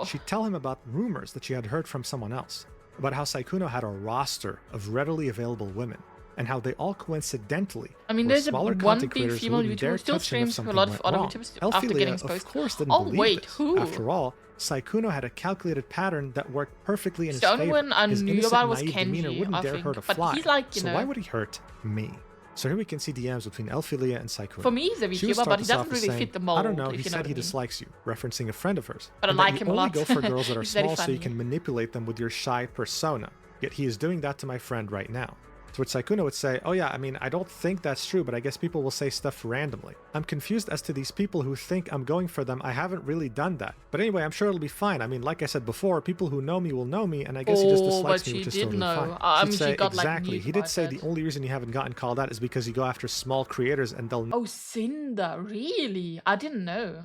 She'd tell him about rumors that she had heard from someone else, about how Sykkuno had a roster of readily available women, and how they all coincidentally there's smaller one content big creators female who YouTuber still streams a lot of other YouTubers after getting exposed. Of course, didn't believe this. Who? After all, Sykkuno had a calculated pattern that worked perfectly in his the only favor. one I His knew innocent, about was naive demeanor Kenji, wouldn't I dare think. hurt a But fly. he's like, you so know, why would he hurt me? So here we can see DMs between Elphilia and Sykkuno. For me, he's a VTuber, but he doesn't really fit the mold. I don't know, he said he dislikes you, referencing a friend of hers. But I like him a lot. You only go for girls that are He's small very so you funny. can manipulate them with your shy persona. Yet he is doing that to my friend right now. To which Sykkuno would say, "Oh yeah, I don't think that's true, but I guess people will say stuff randomly. I'm confused as to these people who think I'm going for them. I haven't really done that. But anyway, I'm sure it'll be fine. Like I said before, people who know me will know me, and I guess he just dislikes me, which is totally fine." She'd say, exactly. He did say the only reason you haven't gotten called out is because you go after small creators and they'll... Oh, Cinder, really? I didn't know.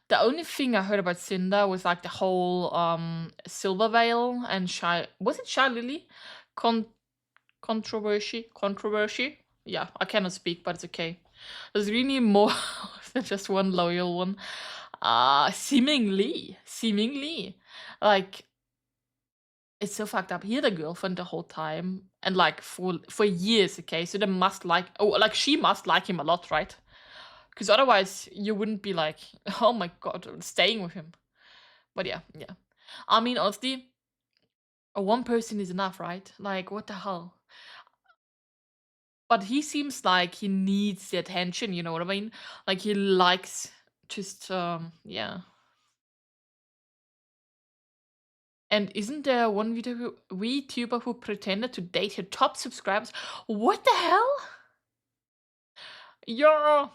The only thing I heard about Cinder was like the whole Silver Veil and Shy... Was it Shy Lily? Controversy? Yeah, I cannot speak, but it's okay. There's really more than just one loyal one. Seemingly. Like, it's so fucked up. He had a girlfriend the whole time, and like for years, okay? So they must like... Oh, like she must like him a lot, right? Because otherwise you wouldn't be like, oh my god, I'm staying with him. But yeah. Honestly, one person is enough, right? Like, what the hell? But he seems like he needs the attention, you know what I mean? Like, he likes just, yeah. And isn't there one VTuber who pretended to date her top subscribers? What the hell? Yeah.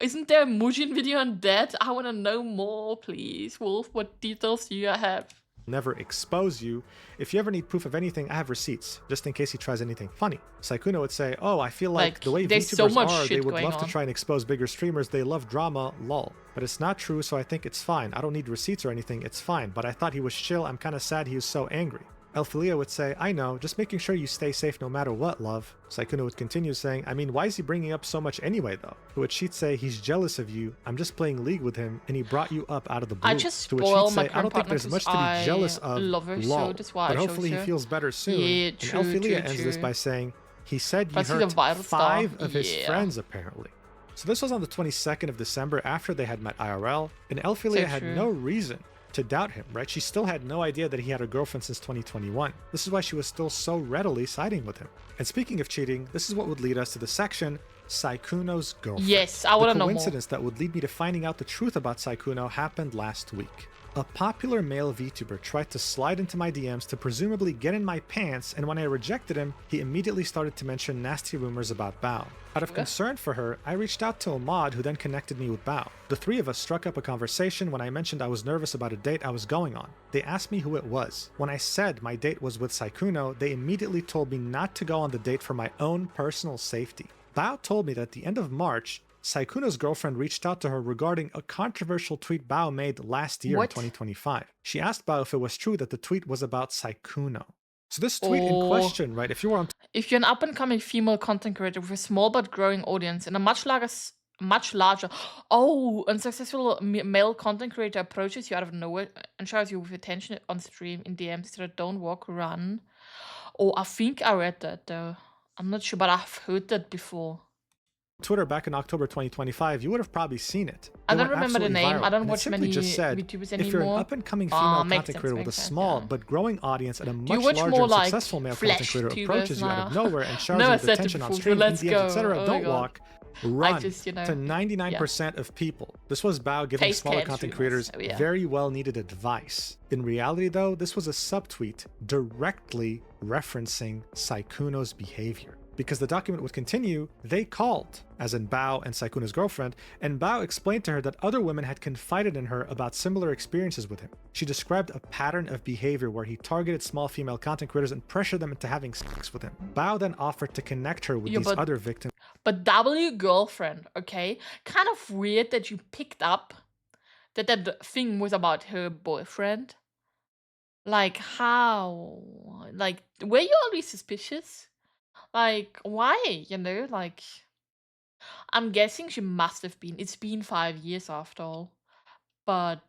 Isn't there a Mujin video on that? I want to know more, please. Wolf, what details do you have? Never expose you. If you ever need proof of anything, I have receipts, just in case he tries anything funny. Sykkuno would say, "Oh, I feel like the way VTubers are, they would love to try and expose bigger streamers. They love drama, lol. But it's not true, so I think it's fine. I don't need receipts or anything, it's fine. But I thought he was chill. I'm kind of sad he was so angry." Elphilia would say, "I know, just making sure you stay safe no matter what, love." Sykkuno would continue saying, "Why is he bringing up so much anyway, though?" To which she'd say, "He's jealous of you. I'm just playing League with him, and he brought you up out of the blue." I just to which spoil she'd my say, "I don't think there's much to be jealous of, love her, lol. so that's why But I hopefully he chose her. feels better soon." Yeah, and true, Elphilia true, ends this true. by saying, "He said you Plus he's a hurt viral 5 star. of his Yeah. friends, apparently." So this was on the 22nd of December after they had met IRL, and Elphilia had true. no reason to doubt him, right? She still had no idea that he had a girlfriend since 2021. This is why she was still so readily siding with him. And speaking of cheating, this is what would lead us to the section Sykkuno's girlfriend. Yes, I want to know more. The coincidence that would lead me to finding out the truth about Sykkuno happened last week. A popular male VTuber tried to slide into my DMs to presumably get in my pants, and when I rejected him, he immediately started to mention nasty rumors about Bao. Out of concern for her, I reached out to a mod who then connected me with Bao. The three of us struck up a conversation when I mentioned I was nervous about a date I was going on. They asked me who it was. When I said my date was with Sykkuno, they immediately told me not to go on the date for my own personal safety. Bao told me that at the end of March, Sykkuno's girlfriend reached out to her regarding a controversial tweet Bao made last year in 2025. She asked Bao if it was true that the tweet was about Sykkuno. So this tweet in question, right, if you're an up-and-coming female content creator with a small but growing audience and a much larger unsuccessful male content creator approaches you out of nowhere and showers you with attention on stream in DMs that don't walk, run. Oh, I think I read that though. I'm not sure, but I've heard that before. Twitter back in October 2025, you would have probably seen it. I don't remember the name. I don't watch many VTubers anymore. If you're an up-and-coming female content creator with a small but growing audience and a much larger and successful male content creator approaches you out of nowhere and showers you with attention on stream, in DMs, etc., don't walk, run to 99% of people. This was Bao giving smaller content creators very well-needed advice. In reality, though, this was a subtweet directly referencing Sykkuno's behavior. Because the document would continue, they called, as in Bao and Sykkuno's girlfriend, and Bao explained to her that other women had confided in her about similar experiences with him. She described a pattern of behavior where he targeted small female content creators and pressured them into having sex with him. Bao then offered to connect her with these other victims. But W girlfriend, okay? Kind of weird that you picked up that that thing was about her boyfriend. Like, how? Like, were you always suspicious? Like, why? You know, like, I'm guessing she must have been. It's been 5 years after all. But,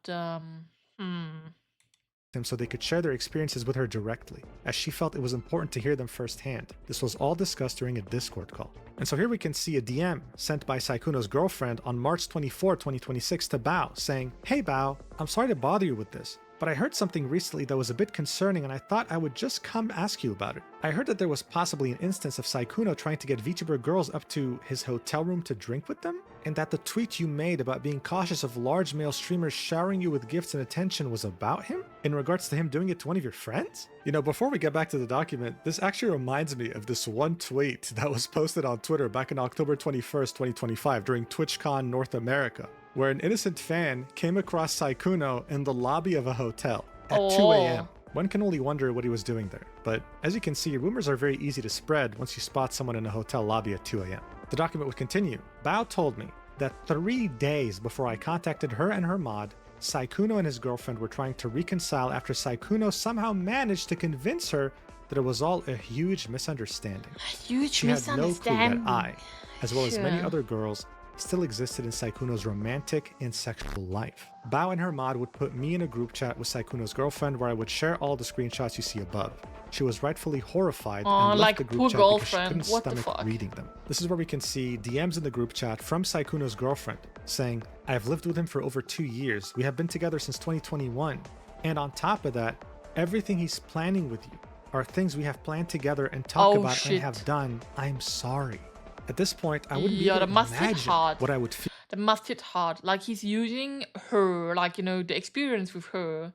so they could share their experiences with her directly, as she felt it was important to hear them firsthand. This was all discussed during a Discord call. And so here we can see a DM sent by Sykkuno's girlfriend on March 24, 2026 to Bao, saying, "Hey Bao, I'm sorry to bother you with this, but I heard something recently that was a bit concerning and I thought I would just come ask you about it. I heard that there was possibly an instance of Sykkuno trying to get VTuber girls up to his hotel room to drink with them, and that the tweet you made about being cautious of large male streamers showering you with gifts and attention was about him, in regards to him doing it to one of your friends?" You know, before we get back to the document, this actually reminds me of this one tweet that was posted on Twitter back in October 21st, 2025 during TwitchCon North America, where an innocent fan came across Sykkuno in the lobby of a hotel at 2 a.m. One can only wonder what he was doing there, but as you can see, rumors are very easy to spread once you spot someone in a hotel lobby at 2 a.m. The document would continue. Bao told me that 3 days before I contacted her and her mod, Sykkuno and his girlfriend were trying to reconcile after Sykkuno somehow managed to convince her that it was all a huge misunderstanding. She had no clue that I, as well as many other girls, still existed in Sykkuno's romantic and sexual life. Bao and her mod would put me in a group chat with Sykkuno's girlfriend where I would share all the screenshots you see above. She was rightfully horrified and left the group chat because she couldn't stomach reading them. This is where we can see DMs in the group chat from Sykkuno's girlfriend saying, "I have lived with him for over 2 years. We have been together since 2021. And on top of that, everything he's planning with you are things we have planned together and talked about and have done. I'm sorry." At this point, I wouldn't be able to imagine what I would feel. That must hit hard. Like, he's using her, like, you know, the experience with her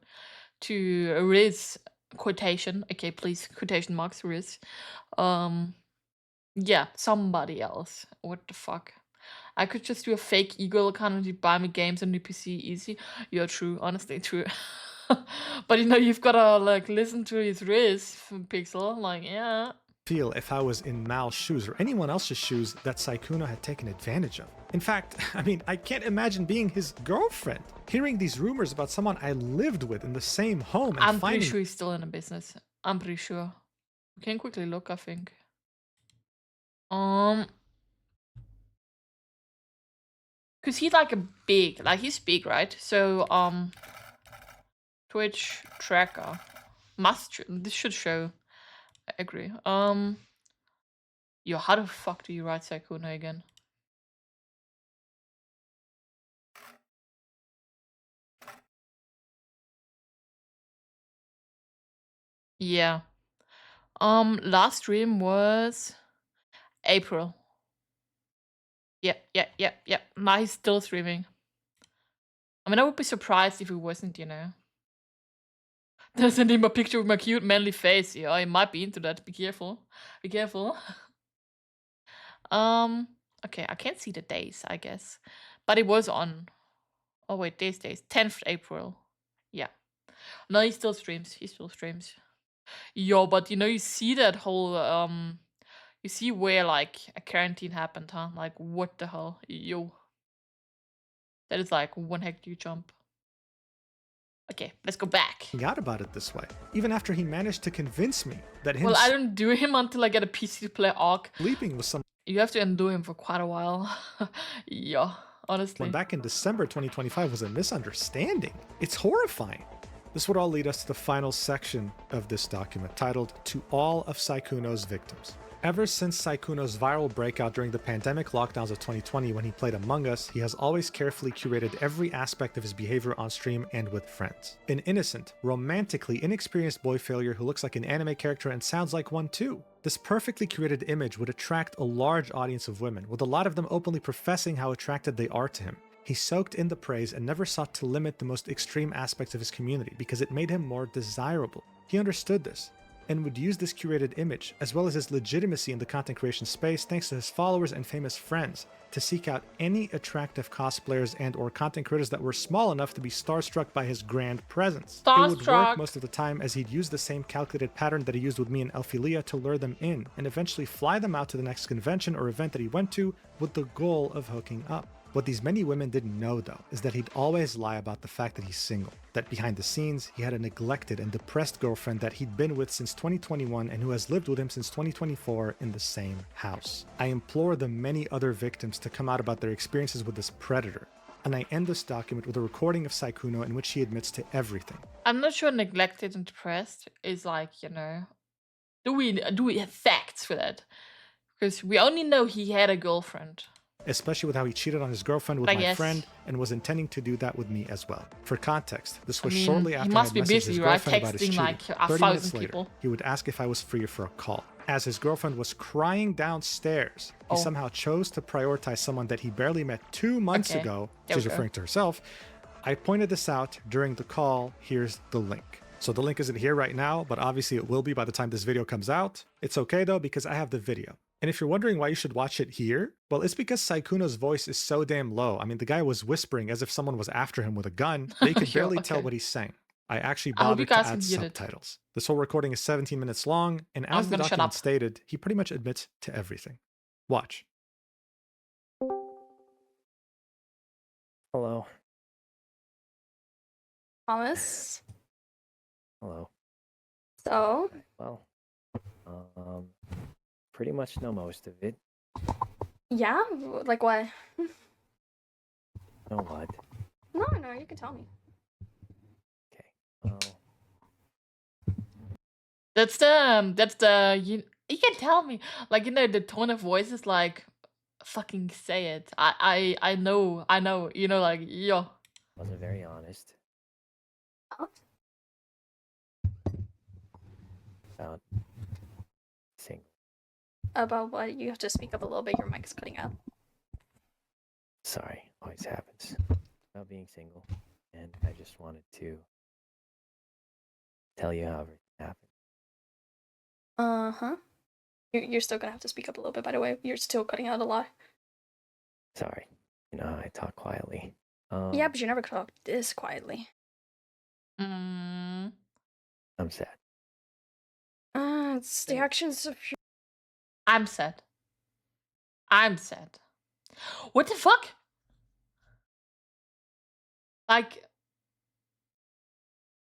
to risk quotation. Okay, please, quotation marks, risk. Yeah, somebody else. What the fuck? I could just do a fake Eagle account and you buy me games on the PC easy. Yeah, true. Honestly, true. But, you know, you've got to, like, listen to his risk, Pixel. Like, yeah. Feel if I was in Mal's shoes or anyone else's shoes that Sykkuno had taken advantage of. In fact, I mean, I can't imagine being his girlfriend. Hearing these rumors about someone I lived with in the same home and I'm pretty sure he's still in a business. I'm pretty sure. We can quickly look, I think. Cause he's like he's big, right? So Twitch tracker this should show. I agree. Yo, how the fuck do you write Sykkuno again? Yeah. Last stream was April. Yep. Now he's still streaming. I mean, I would be surprised if he wasn't, you know. Then send him a picture with my cute manly face. Yeah, he might be into that. Be careful. Be careful. Okay, I can't see the days, I guess. But it was on. Oh wait, days. 10th April. Yeah. No, he still streams. Yo, but you know, you see that whole you see where like a quarantine happened, huh? Like what the hell? Yo. That is like one heck do you jump. Okay, let's go back. Got about it this way, even after he managed to convince me that him. Well, I don't do him until I get a PC to play ARC. Sleeping with some. You have to endure him for quite a while. Yeah, honestly. When back in December 2025 was a misunderstanding. It's horrifying. This would all lead us to the final section of this document, titled "To All of Sykkuno's Victims." Ever since Sykkuno's viral breakout during the pandemic lockdowns of 2020 when he played Among Us, he has always carefully curated every aspect of his behavior on stream and with friends. An innocent, romantically inexperienced boy failure who looks like an anime character and sounds like one too. This perfectly curated image would attract a large audience of women, with a lot of them openly professing how attracted they are to him. He soaked in the praise and never sought to limit the most extreme aspects of his community because it made him more desirable. He understood this, and would use this curated image, as well as his legitimacy in the content creation space thanks to his followers and famous friends, to seek out any attractive cosplayers and or content creators that were small enough to be starstruck by his grand presence. It would work most of the time, as he'd use the same calculated pattern that he used with me and Elphilia to lure them in, and eventually fly them out to the next convention or event that he went to with the goal of hooking up. What these many women didn't know, though, is that he'd always lie about the fact that he's single. That behind the scenes, he had a neglected and depressed girlfriend that he'd been with since 2021 and who has lived with him since 2024 in the same house. I implore the many other victims to come out about their experiences with this predator. And I end this document with a recording of Sykkuno in which he admits to everything. I'm not sure neglected and depressed is like, you know, do we have facts for that? Because we only know he had a girlfriend. Especially with how he cheated on his girlfriend with my friend and was intending to do that with me as well. For context, this was shortly after I had messaged his girlfriend about his cheating. Like 30 minutes later, he would ask if I was free for a call. As his girlfriend was crying downstairs, he somehow chose to prioritize someone that he barely met 2 months ago. She's referring to herself. I pointed this out during the call. Here's the link. So the link isn't here right now, but obviously it will be by the time this video comes out. It's okay though, because I have the video. And if you're wondering why you should watch it here, well, it's because Sykkuno's voice is so damn low. I mean, the guy was whispering as if someone was after him with a gun. They could barely tell what he's saying. I actually bothered to add subtitles. This whole recording is 17 minutes long, and as the document stated, he pretty much admits to everything. Watch. Hello. Thomas? Hello. So? Well, pretty much know most of it. Yeah? Like what? Know what? No, you can tell me. Okay. Well. That's the you can tell me. Like, you know, the tone of voice is like, fucking say it. I know, you know, like, yo. Wasn't very honest. Oh. About single. About what? You have to speak up a little bit. Your mic's cutting out. Sorry, always happens. About being single, and I just wanted to tell you how everything happened. Uh-huh. You're still gonna have to speak up a little bit, by the way. You're still cutting out a lot. Sorry. You know, I talk quietly. Yeah, but you never talk this quietly. Mm. I'm sad. It's the actions of your... I'm sad. What the fuck? Like,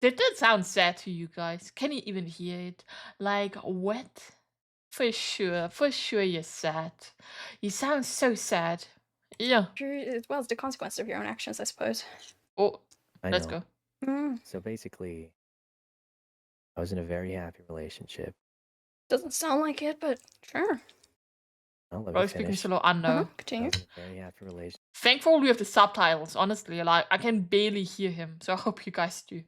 did that sound sad to you guys? Can you even hear it? Like, what? For sure you're sad. You sound so sad. Yeah. Well, it's the consequence of your own actions, I suppose. Oh, let's go. So basically, I was in a very happy relationship. Doesn't sound like it, but sure. Bro, speaking solo, I know. Continue. Very happy relationship. Thankfully, we have the subtitles. Honestly, like, I can barely hear him, so I hope you guys do.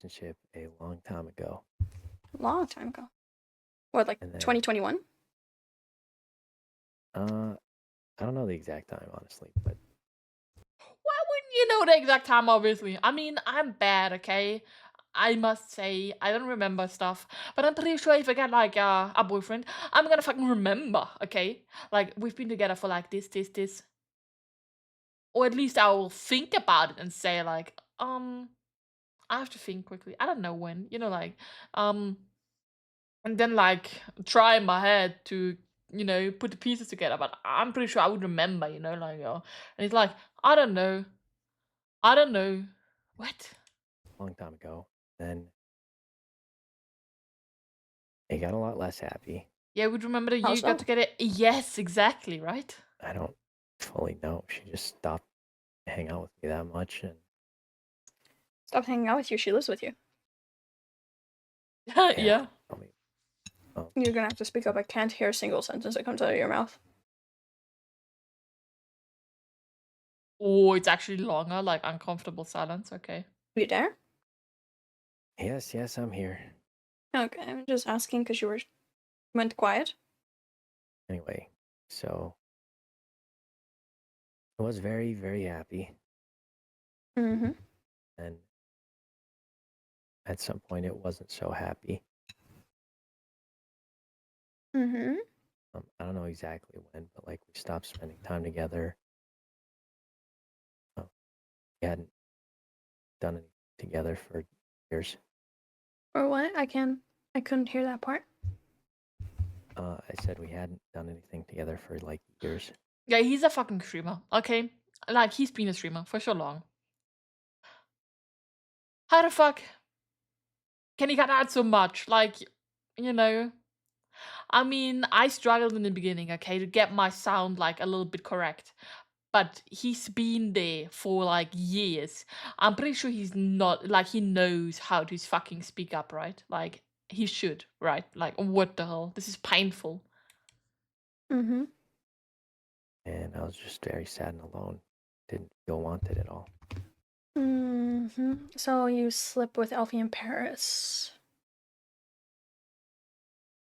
Relationship a long time ago. Long time ago. What, like 2021? I don't know the exact time, honestly, but Why wouldn't you know the exact time, obviously? I mean, I'm bad, okay? I must say, I don't remember stuff, but I'm pretty sure if I get like a boyfriend, I'm gonna fucking remember, okay? Like, we've been together for like this. Or at least I will think about it and say like, I have to think quickly. I don't know when, you know, like, and then like try in my head to, you know, put the pieces together. But I'm pretty sure I would remember, you know, like, and it's like, I don't know. What? a long time ago. Then it got a lot less happy. Yeah, would remember that How you got so? together. Yes, exactly, right? I don't fully know. She just stopped hanging out with me that much, and Stop hanging out with you. She lives with you. Yeah. tell me, You're gonna have to speak up. I can't hear a single sentence that comes out of your mouth. Oh, it's actually longer, like uncomfortable silence. Okay. You there? yes, I'm here. Okay, I'm just asking because you went quiet. Anyway, so I was very, very happy. Mm-hmm. And at some point, it wasn't so happy. Mm-hmm. I don't know exactly when, but like we stopped spending time together. We hadn't done anything together for years. Or what? I couldn't hear that part. I said we hadn't done anything together for like years. Yeah, he's a fucking streamer. Okay, like he's been a streamer for so long. How the fuck can he get out so much? Like, you know. I mean, I struggled in the beginning, okay, to get my sound like a little bit correct. But he's been there for like years. I'm pretty sure he's not like he knows how to fucking speak up, right? Like he should, right? Like what the hell? This is painful. Mm-hmm. And I was just very sad and alone. Didn't feel wanted at all. Mm-hmm. So you slept with Elfie in Paris.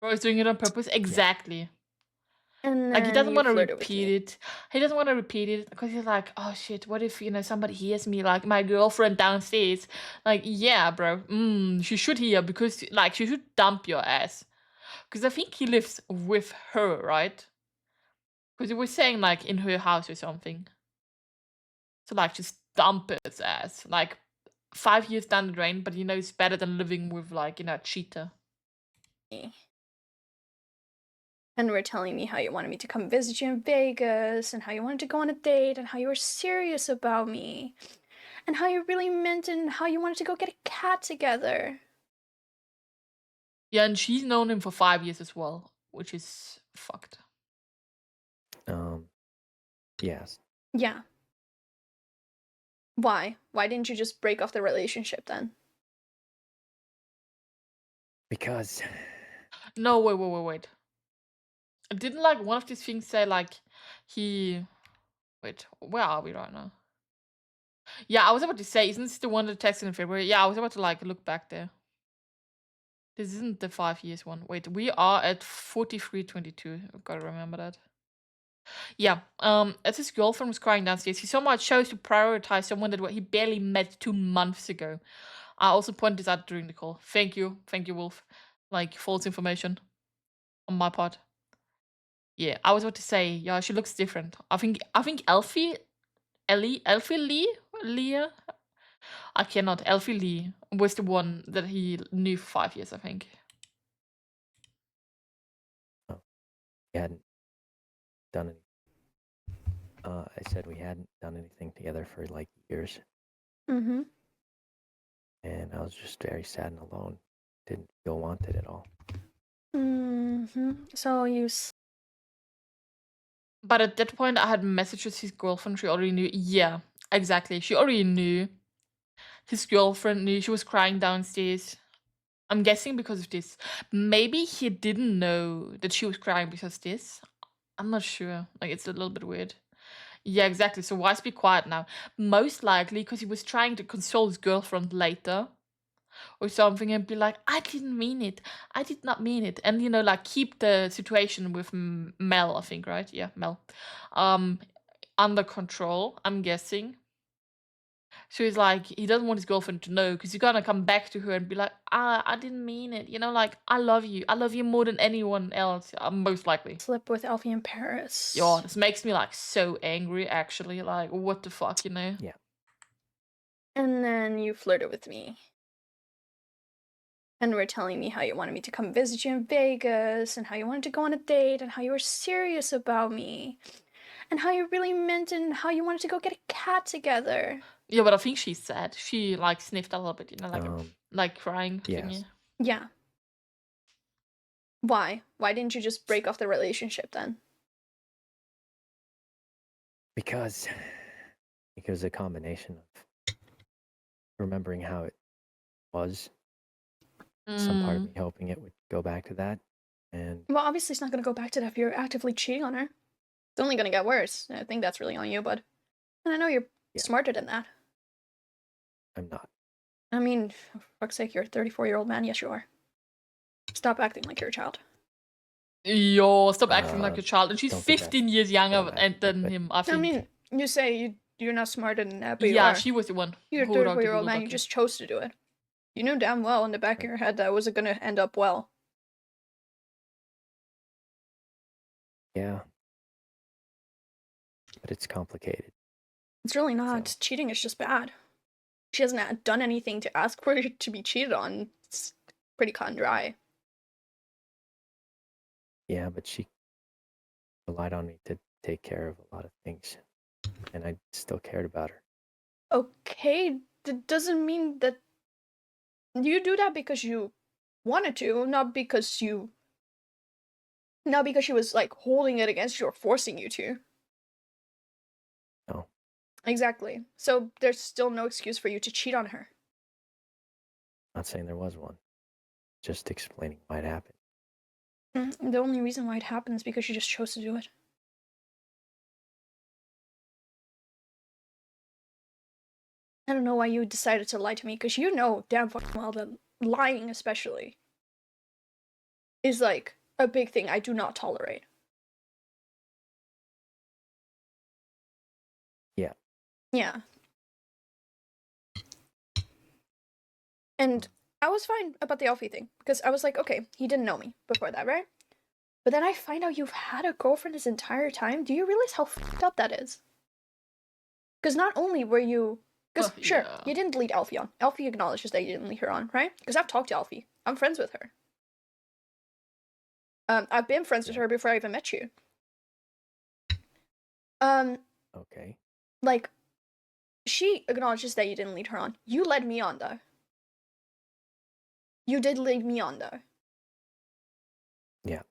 Bro, he's doing it on purpose. Exactly. Yeah. And like he doesn't want to repeat it. He doesn't want to repeat it because he's like, oh shit, what if somebody hears me, like my girlfriend downstairs? Like, yeah, bro. She should hear because like she should dump your ass. Because I think he lives with her, right? Because he was saying like in her house or something. So like just dump his ass. Like 5 years down the drain, but it's better than living with like, a cheater. And were telling me how you wanted me to come visit you in Vegas, and how you wanted to go on a date, and how you were serious about me, and how you really meant it, and how you wanted to go get a cat together. Yeah, and she's known him for 5 years as well, which is fucked. Yes. Yeah. Why? Why didn't you just break off the relationship then? Because... No, wait. Didn't like one of these things say like he... Wait, where are we right now? Yeah, I was about to say, isn't this the one that texted in February? Yeah, I was about to like look back there. This isn't the 5 years one. Wait, we are at 43:22. I've got to remember that. Yeah, as his girlfriend was crying downstairs, he somehow chose to prioritize someone that he barely met 2 months ago. I also pointed this out during the call. Thank you, Wolf. Like, false information on my part. Yeah, I was about to say, yeah, she looks different. I think Elfie Leah? I cannot. Elfie Lee was the one that he knew for 5 years, I think. Oh, we hadn't done anything. I said we hadn't done anything together for like years. Mm-hmm. And I was just very sad and alone. Didn't feel wanted at all. Mm-hmm. So you... But at that point, I had messages his girlfriend. She already knew. Yeah, exactly. She already knew. His girlfriend knew. She was crying downstairs. I'm guessing because of this. Maybe he didn't know that she was crying because of this. I'm not sure. Like, it's a little bit weird. Yeah, exactly. So why speak quiet now? Most likely because he was trying to console his girlfriend later. or something and be like, I didn't mean it. I did not mean it. And, you know, like keep the situation with Mel, I think, right? Yeah, Mel. Under control, I'm guessing. So he's like, he doesn't want his girlfriend to know because he's gonna come back to her and be like, I didn't mean it. You know, like, I love you. I love you more than anyone else, most likely. Slip with Alfie in Paris. Yeah, this makes me like so angry, actually. Like, what the fuck, you know? Yeah. And then you flirted with me. And were telling me how you wanted me to come visit you in Vegas, and how you wanted to go on a date, and how you were serious about me, and how you really meant and how you wanted to go get a cat together. Yeah, but I think she's sad. She like sniffed a little bit, you know, like crying. Yes. Thingy. Yeah. Why? Why didn't you just break off the relationship then? Because a combination of remembering how it was, some part of me hoping it would go back to that, and well, obviously it's not going to go back to that if you're actively cheating on her. It's only going to get worse. I think that's really on you, bud. And I know you're smarter than that. I'm not. I mean, for fuck's sake, you're a 34-year-old man. Yes, you are. Stop acting like you're a child. Yo, stop acting like a child. And she's 15 years younger than him, I think. I mean, you say you're not smarter than that, but yeah, she was the one. You're a 34-year-old man. You just chose to do it. You knew damn well in the back of your head that wasn't going to end up well. Yeah. But it's complicated. It's really not. So. Cheating is just bad. She hasn't done anything to ask for it to be cheated on. It's pretty cut and dry. Yeah, but she relied on me to take care of a lot of things. And I still cared about her. Okay, that doesn't mean that you do that because you wanted to, not because she was like holding it against you or forcing you to. No. Exactly. So there's still no excuse for you to cheat on her. Not saying there was one. Just explaining why it happened. The only reason why it happened is because you just chose to do it. I don't know why you decided to lie to me, because you know damn fucking well that lying especially is like a big thing I do not tolerate. Yeah. Yeah. And I was fine about the Alfie thing, because I was like, okay, he didn't know me before that, right? But then I find out you've had a girlfriend this entire time. Do you realize how fucked up that is? Because not only were you... Because, sure, you didn't lead Alfie on. Alfie acknowledges that you didn't lead her on, right? Because I've talked to Alfie. I'm friends with her. I've been friends with her before I even met you. Okay. Like, she acknowledges that you didn't lead her on. You led me on, though. You did lead me on, though. Yeah.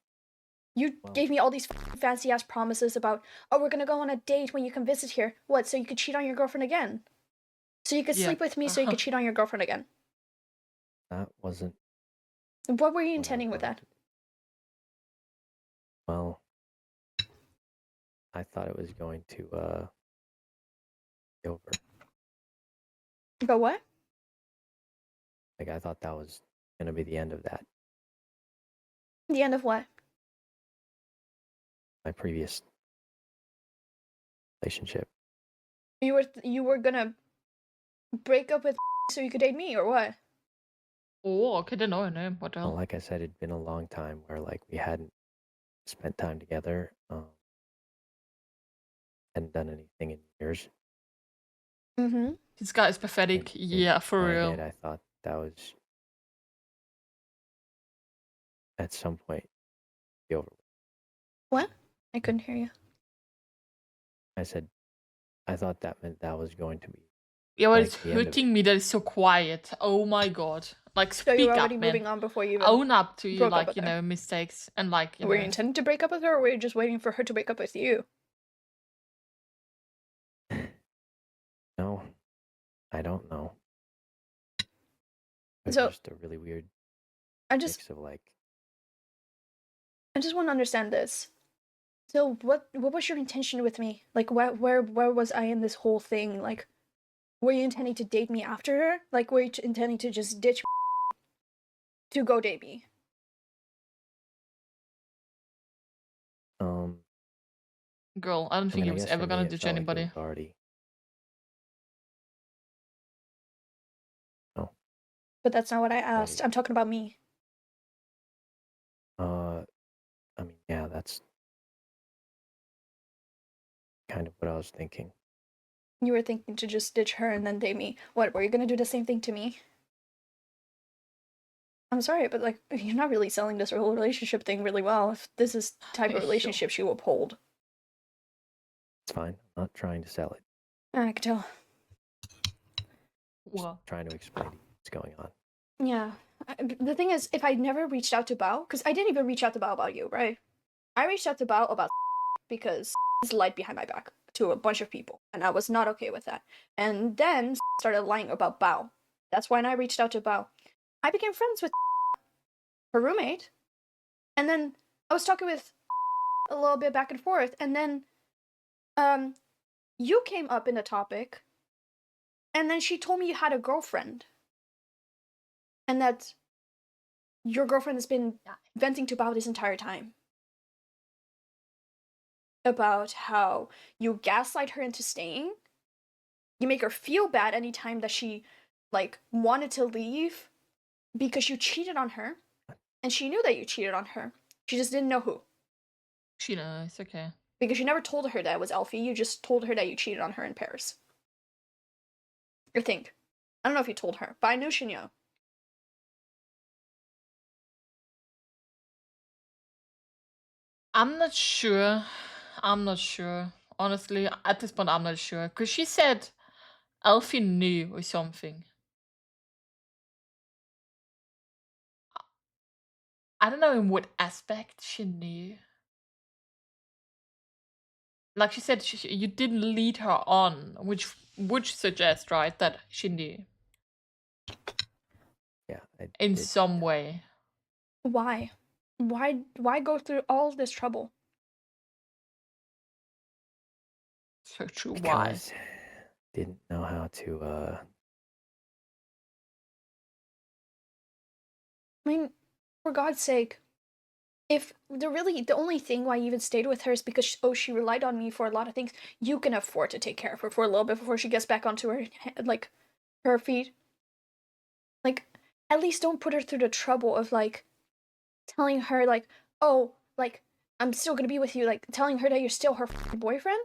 You gave me all these fancy-ass promises about, oh, we're gonna go on a date when you come visit here. What, so you could cheat on your girlfriend again? So you could sleep with me so you could cheat on your girlfriend again? That wasn't... What were you intending with that? Well, I thought it was going to, be over. But what? Like, I thought that was gonna be the end of that. The end of what? My previous relationship. You were gonna break up with so you could date me, or what? Oh, okay, didn't know her name. What the hell? Well, like I said, it'd been a long time where, like, we hadn't spent time together. Hadn't done anything in years. Mm-hmm. This guy is pathetic. Yeah, for real. I thought that was at some point be over. What? I couldn't hear you. I said, I thought that meant that was going to be. Yeah, but it's hurting me that it's so quiet. Oh my god. Like, speak so you were up, already man. moving on before you even own up to your, like, you her. know, mistakes and, like, you were know. you intending to break up with her, or were you just waiting for her to break up with you? No, I don't know. It's so, just a really weird mix of, like... I just want to understand this. So what was your intention with me? Like, where was I in this whole thing? Like, were you intending to date me after her? Like, were you intending to just ditch to go date me. Girl, I don't think he was ever gonna ditch anybody. Oh. But that's not what I asked. I'm talking about me. I mean, yeah, that's kind of what I was thinking. You were thinking to just ditch her and then date me. What, were you gonna do the same thing to me? I'm sorry, but like, you're not really selling this whole relationship thing really well. If this is the type of relationship you uphold. It's fine. I'm not trying to sell it. I can tell. Just trying to explain what's going on. Yeah. The thing is, if I never reached out to Bao, because I didn't even reach out to Bao about you, right? I reached out to Bao about because he's lied behind my back to a bunch of people, and I was not okay with that. And then started lying about Bao. That's when I reached out to Bao. I became friends with her roommate, and then I was talking with a little bit back and forth, and then you came up in the topic, and then she told me you had a girlfriend, and that your girlfriend has been venting to Bao this entire time. About how you gaslight her into staying. You make her feel bad anytime that she, like, wanted to leave because you cheated on her. And she knew that you cheated on her. She just didn't know who. She knows, okay. Because you never told her that it was Elfie. You just told her that you cheated on her in Paris. I think. I don't know if you told her, but I knew she knew. I'm not sure. Honestly, at this point, I'm not sure. Because she said Elfie knew or something. I don't know in what aspect she knew. Like she said, you didn't lead her on, which would suggest, right, that she knew. Yeah. In some way. Why? Why go through all this trouble? So true. Because why? Didn't know how to. I mean, for God's sake, if the only thing why you even stayed with her is because she relied on me for a lot of things, you can afford to take care of her for a little bit before she gets back onto her feet. Like, at least don't put her through the trouble of like telling her like, oh, like I'm still gonna be with you, like telling her that you're still her boyfriend,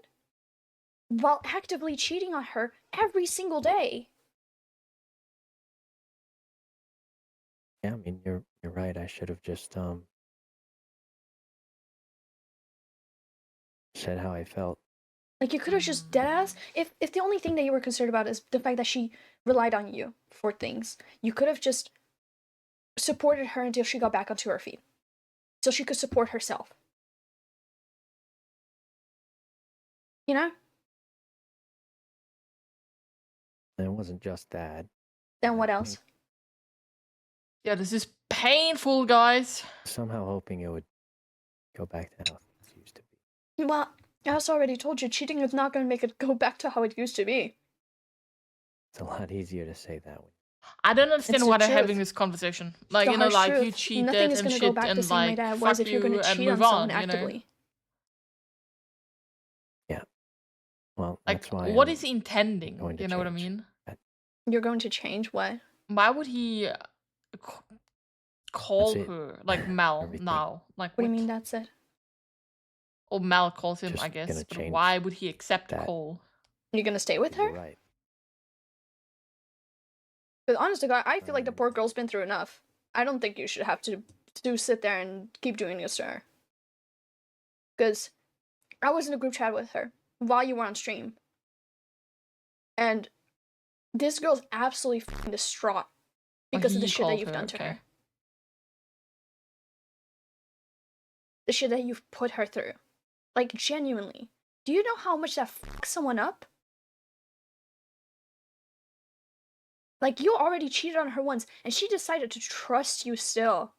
while actively cheating on her every single day. Yeah, I mean you're right. I should have just said how I felt. Like you could have just deadass. If the only thing that you were concerned about is the fact that she relied on you for things, you could have just supported her until she got back onto her feet, so she could support herself. You know? And it wasn't just that. Then what else? Yeah, this is painful, guys. Somehow hoping it would go back to how it used to be. Well, I also already told you, cheating is not going to make it go back to how it used to be. It's a lot easier to say that. I don't understand why they're having this conversation. Like, you know, like truth. you cheated Nothing is and gonna shit go back and the same way like that it fuck was if you're you gonna and cheat on move someone on, you know? actively. Yeah. Well, like, that's why what is he intending? You know what I change. mean? You're going to change what? Why would he call her like Mel now? Like, what do you mean that's it? Or Mel calls him, Just I guess. But change why would he accept that. a call? You're gonna stay with her? You're right. Because honestly, God, I feel like the poor girl's been through enough. I don't think you should have to sit there and keep doing this to her. Because I was in a group chat with her while you were on stream. And this girl's absolutely fucking distraught because of the shit that you've done to her. The shit that you've put her through. Like, genuinely. Do you know how much that fucks someone up? Like, you already cheated on her once, and she decided to trust you still.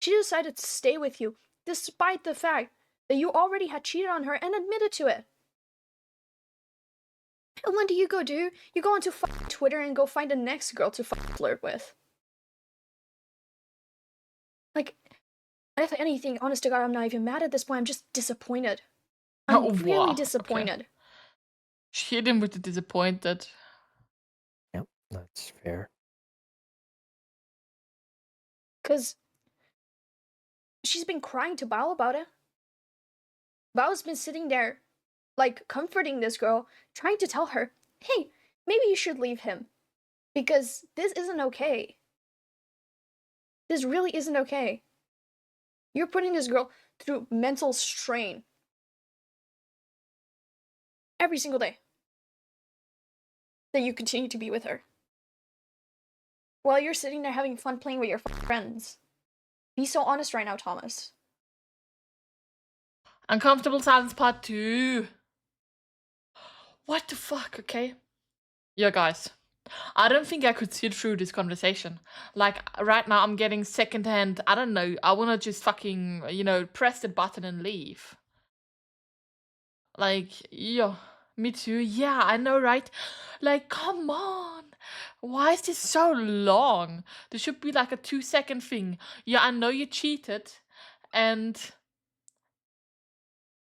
She decided to stay with you, despite the fact that you already had cheated on her and admitted to it. And what do? You go onto Twitter and go find the next girl to flirt with. And if anything, honest to God, I'm not even mad at this point. I'm just disappointed. I'm really disappointed. Okay. She hit him with the disappointed. Yep, that's fair. Because she's been crying to Bao about it. Bao's been sitting there, like, comforting this girl, trying to tell her, hey, maybe you should leave him. Because this isn't okay. This really isn't okay. You're putting this girl through mental strain. Every single day. That you continue to be with her. While you're sitting there having fun playing with your friends. Be so honest right now, Thomas. Uncomfortable silence part 2. What the fuck, okay? Yeah, guys. I don't think I could sit through this conversation. Like, right now I'm getting secondhand, I don't know, I wanna just fucking, press the button and leave. Like, yeah, me too. Yeah, I know, right? Like, come on. Why is this so long? There should be like a 2-second thing. Yeah, I know you cheated, and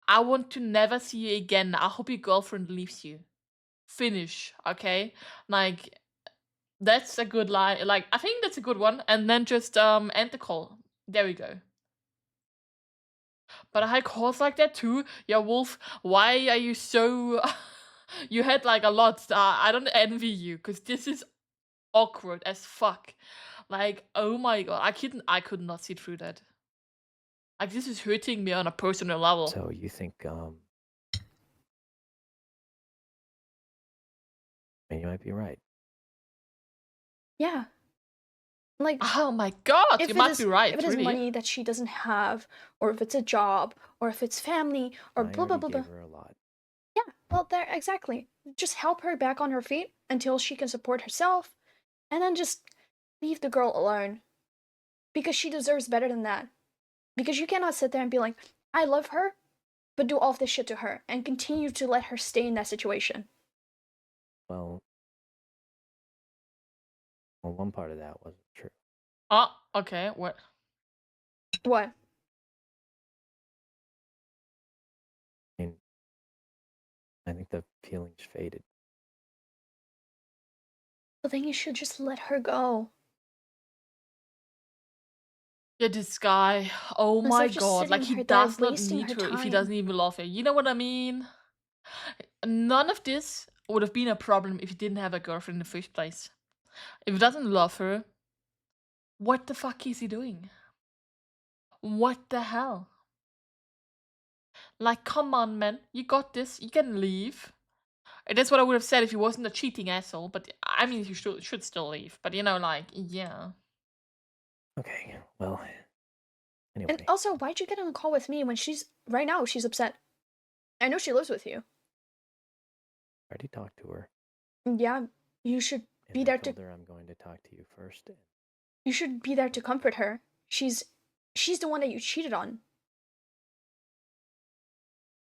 I want to never see you again. I hope your girlfriend leaves you. Finish, okay? Like, that's a good line. Like, I think that's a good one. And then just end the call. There we go. But I had calls like that too. Yeah, Wolf, why are you so... You had like a lot. I don't envy you, because this is awkward as fuck. Like, oh my god, I could not sit through that. Like, this is hurting me on a personal level. So you think, I mean, you might be right. Yeah. Like, oh my god, you might be right. If it is money that she doesn't have, or if it's a job, or if it's family, or blah blah blah. Gave her a lot. Yeah, well, there exactly. Just help her back on her feet until she can support herself, and then just leave the girl alone, because she deserves better than that. Because you cannot sit there and be like, I love her, but do all of this shit to her and continue to let her stay in that situation. Well, one part of that wasn't true. Oh, okay. What? What? I mean, I think the feelings faded. Well, then you should just let her go. Yeah, this guy. Oh my god. Like, he does not need her if he doesn't even love her. You know what I mean? None of this would have been a problem if he didn't have a girlfriend in the first place. If he doesn't love her, what the fuck is he doing? What the hell? Like, come on, man. You got this. You can leave. And that's what I would have said if he wasn't a cheating asshole. But, I mean, he should still leave. But, like, yeah. Okay, well, anyway. And also, why'd you get on a call with me when right now she's upset? I know she lives with you. I already talked to her. Yeah, you should be there to... I'm going to talk to you first. You should be there to comfort her. She's the one that you cheated on.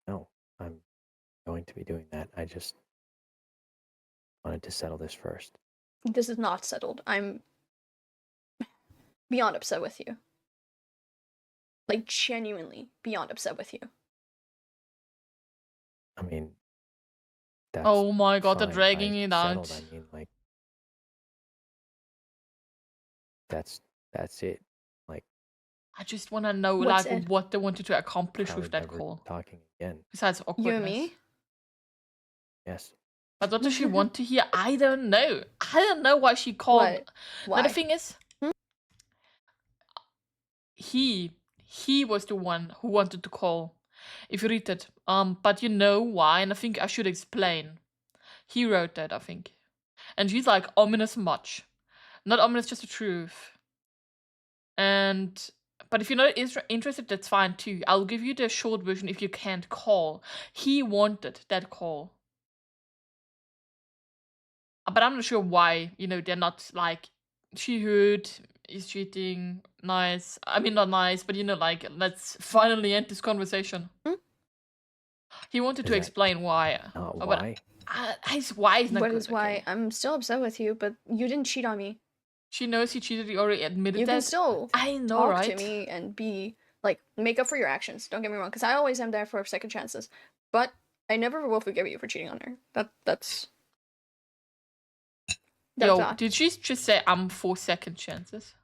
No, I'm going to be doing that. I just wanted to settle this first. This is not settled. I'm beyond upset with you. Like, genuinely beyond upset with you. I mean, that's oh my god, they're fine. dragging it out. I mean, like, that's it. Like, I just want to know, what they wanted to accomplish with that call. Talking again. Besides awkwardness. You and me? Yes. But what does she want to hear? I don't know. I don't know why she called. What? Why? Now, the thing is, he was the one who wanted to call. If you read it. But you know why, and I think I should explain. He wrote that, I think. And she's like, ominous much. Not ominous, just the truth. But if you're not interested, that's fine too. I'll give you the short version if you can't call. He wanted that call. But I'm not sure why, they're not like, she heard, is cheating, nice. I mean, not nice, but like, let's finally end this conversation. He wanted to explain why. Why? His why is not good. What is why? I'm still upset with you, but you didn't cheat on me. She knows he cheated, he already admitted that. You can still I know, talk to me and be like, make up for your actions. Don't get me wrong, because I always am there for second chances. But I never will forgive you for cheating on her. That's Yo, that. did she just say I'm for second chances?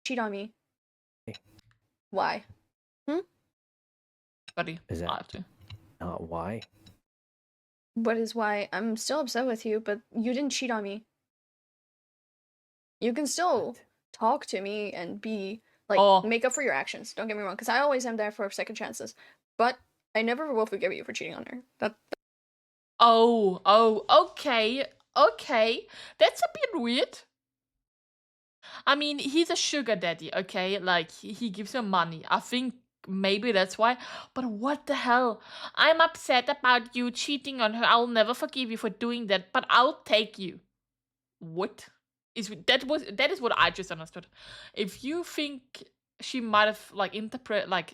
Cheat on me. Why? Buddy, Is that I have to. not why? What is why? I'm still upset with you, but you didn't cheat on me. You can still talk to me and be like, make up for your actions. Don't get me wrong, because I always am there for second chances. But I never will forgive you for cheating on her. Okay. That's a bit weird. I mean, he's a sugar daddy, okay? Like, he gives her money. I think maybe that's why. But what the hell? I'm upset about you cheating on her. I'll never forgive you for doing that, but I'll take you. What? That is what I just understood. If you think she might have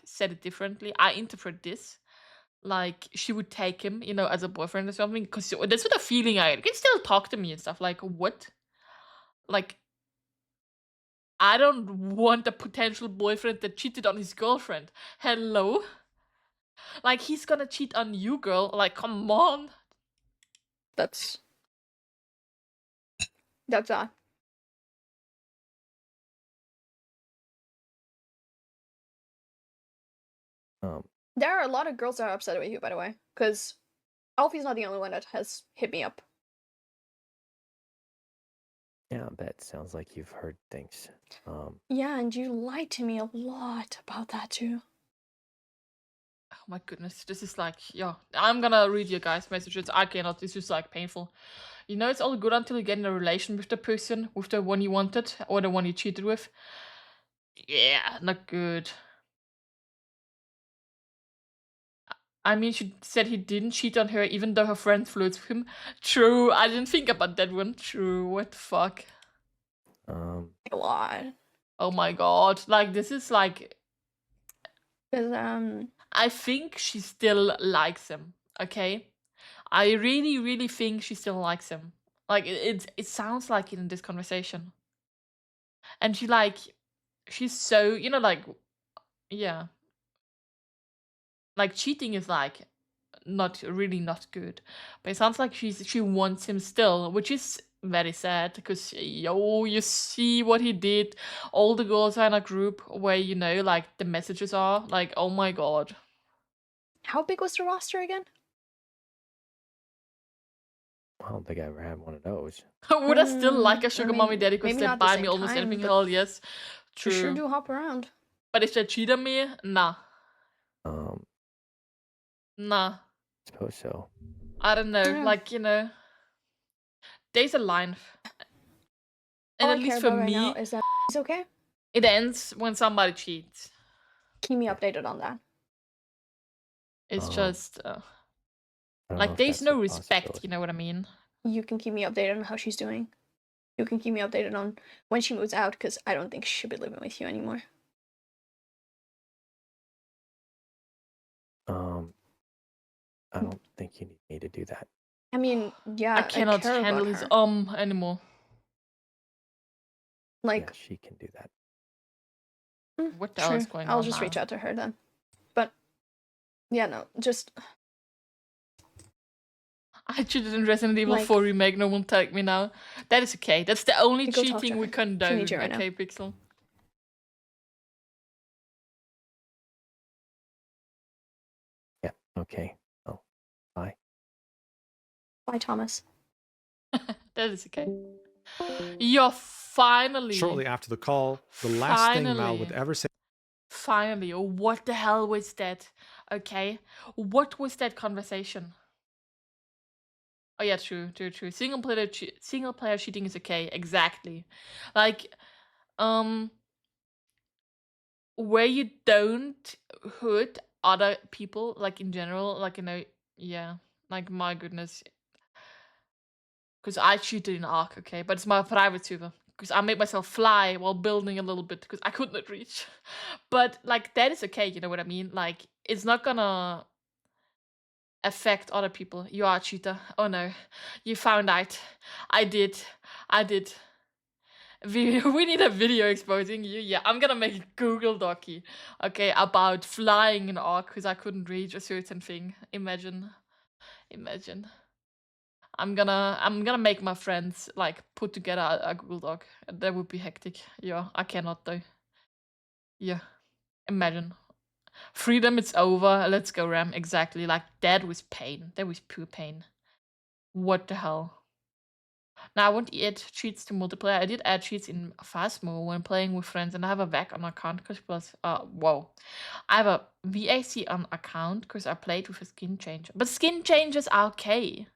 said it differently, I interpret this like she would take him, as a boyfriend or something. Because that's what the feeling I had. You can still talk to me and stuff. Like, what? Like, I don't want a potential boyfriend that cheated on his girlfriend. Hello? Like, he's gonna cheat on you, girl. Like, come on. That's that. There are a lot of girls that are upset with you, by the way, because Alfie's not the only one that has hit me up. Yeah, I bet. Sounds like you've heard things. Yeah, and you lied to me a lot about that too. Oh my goodness, this is like, yeah. I'm gonna read your guys' messages. I cannot. This is like painful. It's all good until you get in a relation with the person, with the one you wanted, or the one you cheated with. Yeah, not good. I mean, she said he didn't cheat on her even though her friend flirts with him. True, I didn't think about that one. True, what the fuck? A lot. Oh my god, like, this is like... Because, I think she still likes him, okay? I really, really think she still likes him. Like, it sounds like it in this conversation. And she's so, yeah. Like, cheating is like not good, but it sounds like she wants him still, which is very sad because you see what he did. All the girls are in a group where like the messages are like, oh my god. How big was the roster again? I don't think I ever had one of those. Would I still like a sugar mommy daddy because they buy me almost anything? Hell yes. True. You sure do hop around. But if they cheat on me, nah. Nah. I suppose so. I don't know. Yeah. Like, there's a line. And all at least for me, right now is that it's okay. It ends when somebody cheats. Keep me updated on that. It's just like there's no respect, you know what I mean? You can keep me updated on how she's doing. You can keep me updated on when she moves out, because I don't think she should be living with you anymore. I don't think you need me to do that. I mean, yeah, I cannot handle his anymore. Like, yeah, she can do that. What the hell is going on? I'll just reach out to her then. But yeah, no, just I cheated in Resident Evil 4 remake. No one take me now. That is okay. That's the only cheating we condone. Okay, Pixel. Yeah. Okay. Oh, bye. Bye, Thomas. That is okay. You're finally. Shortly after the call, the last thing Mal would ever say. Finally, what the hell was that? Okay, what was that conversation? Oh yeah, true. Single player cheating is okay. Exactly. Like, where you don't hurt other people, like in general, like yeah, like my goodness. Because I cheated in Ark, okay, but it's my private server. Because I made myself fly while building a little bit because I could not reach. But like that is okay, you know what I mean? Like it's not gonna affect other people. You are a cheater. Oh no, you found out. I did. We need a video exposing you. Yeah, I'm gonna make a Google docu, okay, about flying in Ark because I couldn't reach a certain thing. Imagine. I'm gonna make my friends like put together a Google Doc. That would be hectic. Yeah, I cannot though. Yeah, imagine. Freedom, it's over. Let's go, Ram. Exactly. Like that was pain. That was pure pain. What the hell? Now, I won't add cheats to multiplayer. I did add cheats in Phasmo when playing with friends, and I have a VAC on account because plus, whoa. I have a VAC on account because I played with a skin changer. But skin changes are okay.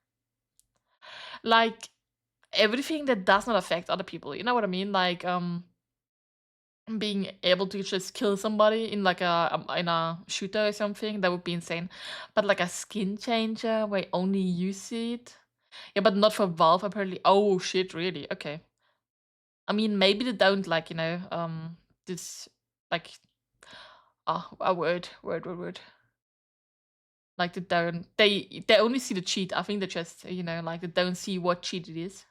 Like, everything that does not affect other people. You know what I mean? Like, being able to just kill somebody in like in a shooter or something, that would be insane. But like a skin changer where only you see it. Yeah, but not for Valve apparently. Oh shit, really? Okay. I mean, maybe they don't like, you know, this like a word. Like they only see the cheat. I think they just, you know, like they don't see what cheat it is.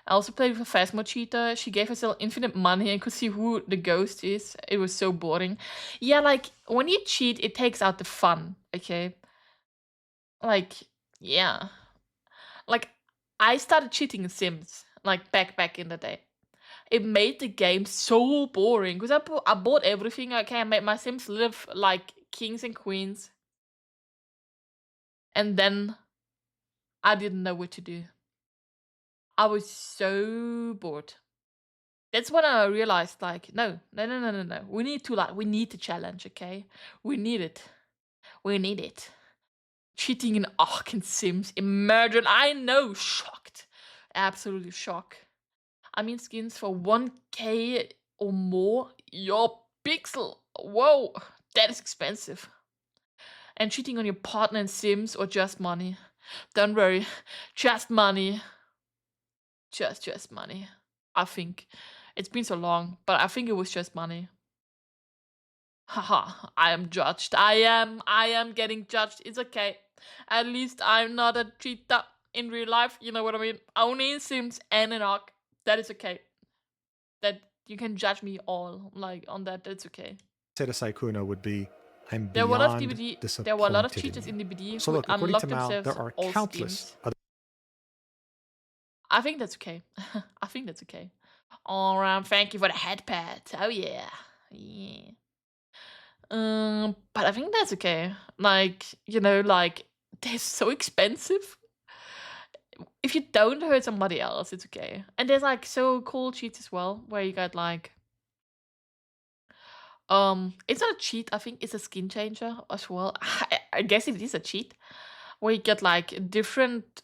I also played with a Phasmo cheater. She gave herself infinite money and could see who the ghost is. It was so boring. Yeah, like when you cheat, it takes out the fun, okay? Like, yeah. Like I started cheating in Sims, like back in the day. It made the game so boring because I bought everything. Okay, I made my Sims live like kings and queens. And then I didn't know what to do. I was so bored. That's when I realized, like, no. We need the challenge, okay? We need it. Cheating in Ark and Sims. Imagine, I know, shocked. Absolutely shocked. I mean, skins for 1K or more. Your pixel. Whoa, that is expensive. And cheating on your partner in Sims or just money. Don't worry, just money. Just money. I think. It's been so long, but I think it was just money. Haha, I am judged. I am getting judged. It's okay. At least I'm not a cheater in real life. You know what I mean? Only in Sims and in Ark. That is okay. That you can judge me all like on that. That's okay. Say to Sykkuno would be, I'm there were a lot of disappointed. There were a lot of cheaters in DBD so who look, according to unlocked Mal, themselves there are all countless skins. other. I think that's okay. I think that's okay. Alright, thank you for the head pat. Oh yeah. Yeah. But I think that's okay. Like, you know, like they're so expensive. If you don't hurt somebody else, it's okay. And there's like so cool cheats as well, where you get like it's not a cheat, I think it's a skin changer as well. I guess it is a cheat. Where you get like different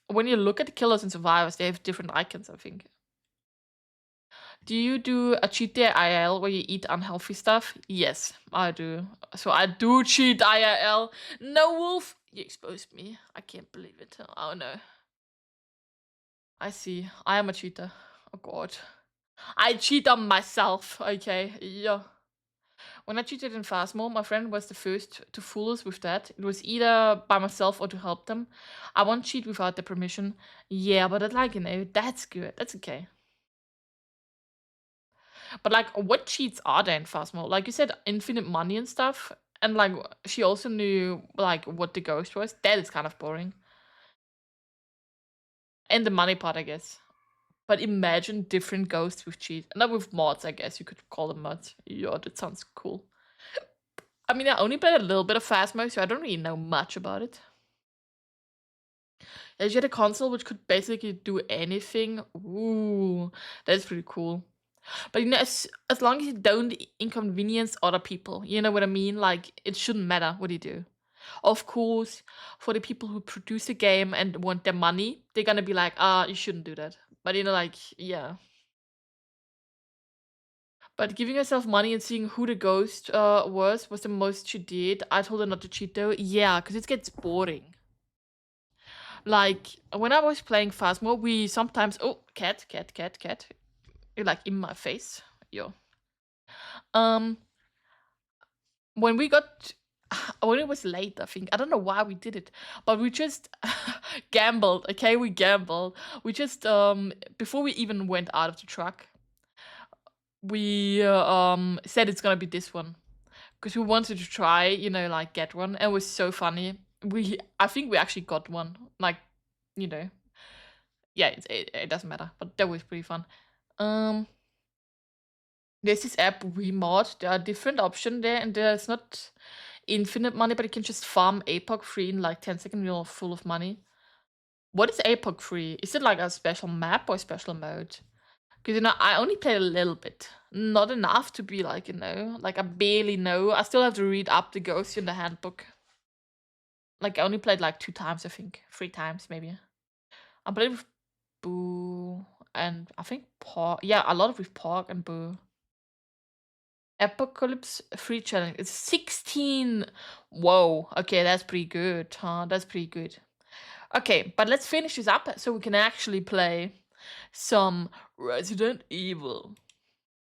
when you look at the killers and survivors, they have different icons, I think. Do you do a cheat day IRL where you eat unhealthy stuff? Yes, I do. So I do cheat IRL. No, Wolf! You exposed me. I can't believe it. Oh no. I see. I am a cheater. Oh god. I cheat on myself, okay? Yeah. When I cheated in Phasmo, my friend was the first to fool us with that. It was either by myself or to help them. I won't cheat without their permission. Yeah, but like, you know, that's good. That's okay. But like, what cheats are there in Phasmo? Like you said, infinite money and stuff. And like, she also knew like what the ghost was. That is kind of boring. And the money part, I guess. But imagine different ghosts with cheats. Not with mods, I guess. You could call them mods. Yeah, that sounds cool. I mean, I only played a little bit of Phasmo, so I don't really know much about it. Yeah, you had a console which could basically do anything. Ooh, that's pretty cool. But you know, as long as you don't inconvenience other people, you know what I mean? Like, it shouldn't matter what you do. Of course, for the people who produce the game and want their money, they're gonna be like, you shouldn't do that. But you know, like, yeah. But giving herself money and seeing who the ghost was the most she did. I told her not to cheat though. Yeah, because it gets boring. Like, when I was playing Phasmo, we sometimes... Oh, cat. You're like in my face. Yo. When we got... when it was late, I think. I don't know why we did it, but we just gambled. Okay, we gambled. We just before we even went out of the truck, we said it's gonna be this one because we wanted to try, you know, like get one. And it was so funny. I think we actually got one. Like, you know, yeah, it doesn't matter, but that was pretty fun. There's this app Remod. There are different options there, and there's not infinite money, but you can just farm APOC free in like 10 seconds. You're full of money. What is APOC free? Is it like a special map or a special mode? Because, you know, I only played a little bit. Not enough to be like, you know, like I barely know. I still have to read up the ghosts in the handbook. Like I only played like 2 times, I think. 3 times maybe. I played with Boo and I think Pork. Yeah, a lot with Pork and Boo. Apocalypse free challenge. It's 16. Whoa. Okay, that's pretty good, huh? That's pretty good. Okay, but let's finish this up so we can actually play some Resident Evil.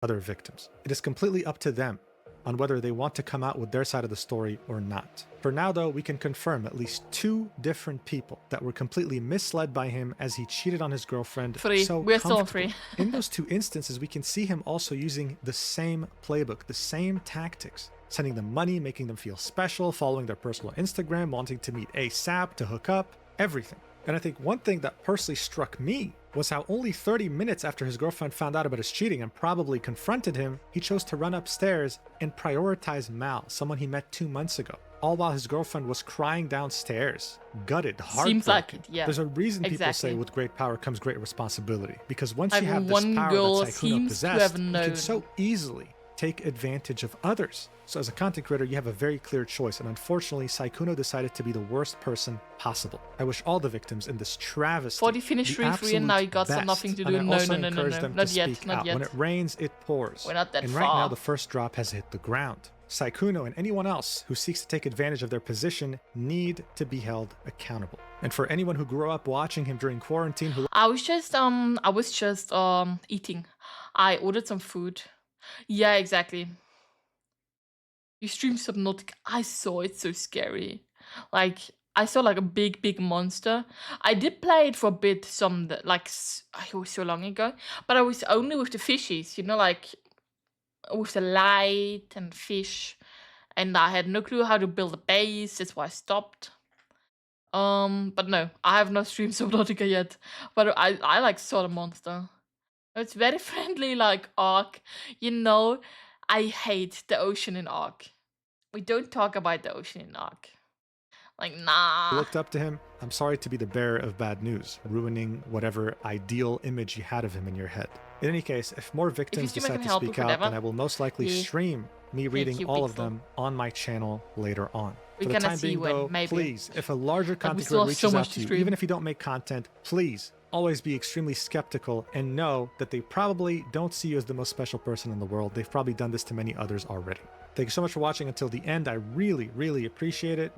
Other victims. It is completely up to them on whether they want to come out with their side of the story or not. For now though, we can confirm at least 2 different people that were completely misled by him as he cheated on his girlfriend. We're still free. In those 2 instances, we can see him also using the same playbook, the same tactics. Sending them money, making them feel special, following their personal Instagram, wanting to meet ASAP, to hook up, everything. And I think one thing that personally struck me was how only 30 minutes after his girlfriend found out about his cheating and probably confronted him, he chose to run upstairs and prioritize Mal, someone he met 2 months ago, all while his girlfriend was crying downstairs, gutted, heartbroken. Seems like it, yeah. There's a reason people say with great power comes great responsibility, because once you have this power that Sykkuno possessed, you can so easily take advantage of others. So as a content creator, you have a very clear choice, and unfortunately, Sykkuno decided to be the worst person possible. I wish all the victims in this travesty 40 finished 3-3 and now you got some nothing to do. No. Not yet. When it rains, it pours. We're not that far. And right now, the first drop has hit the ground. Sykkuno and anyone else who seeks to take advantage of their position need to be held accountable. And for anyone who grew up watching him during quarantine, I was just eating. I ordered some food. Yeah, exactly. You stream Subnautica. I saw it, so scary. Like, I saw like a big monster. I did play it for a bit, it was so long ago, but I was only with the fishies, you know, like with the light and fish, and I had no clue how to build a base. That's why I stopped. But no, I have not streamed Subnautica yet, but I like saw the monster. It's very friendly, like Ark. You know, I hate the ocean in Ark. We don't talk about the ocean in Ark. Like, nah. I looked up to him. I'm sorry to be the bearer of bad news, ruining whatever ideal image you had of him in your head. In any case, if more victims decide to speak out, then I will most likely stream me reading all of them on my channel later on. For the time being though, please, if a larger content creator reaches out to you, even if you don't make content, please always be extremely skeptical and know that they probably don't see you as the most special person in the world. They've probably done this to many others already. Thank you so much for watching until the end. I really appreciate it.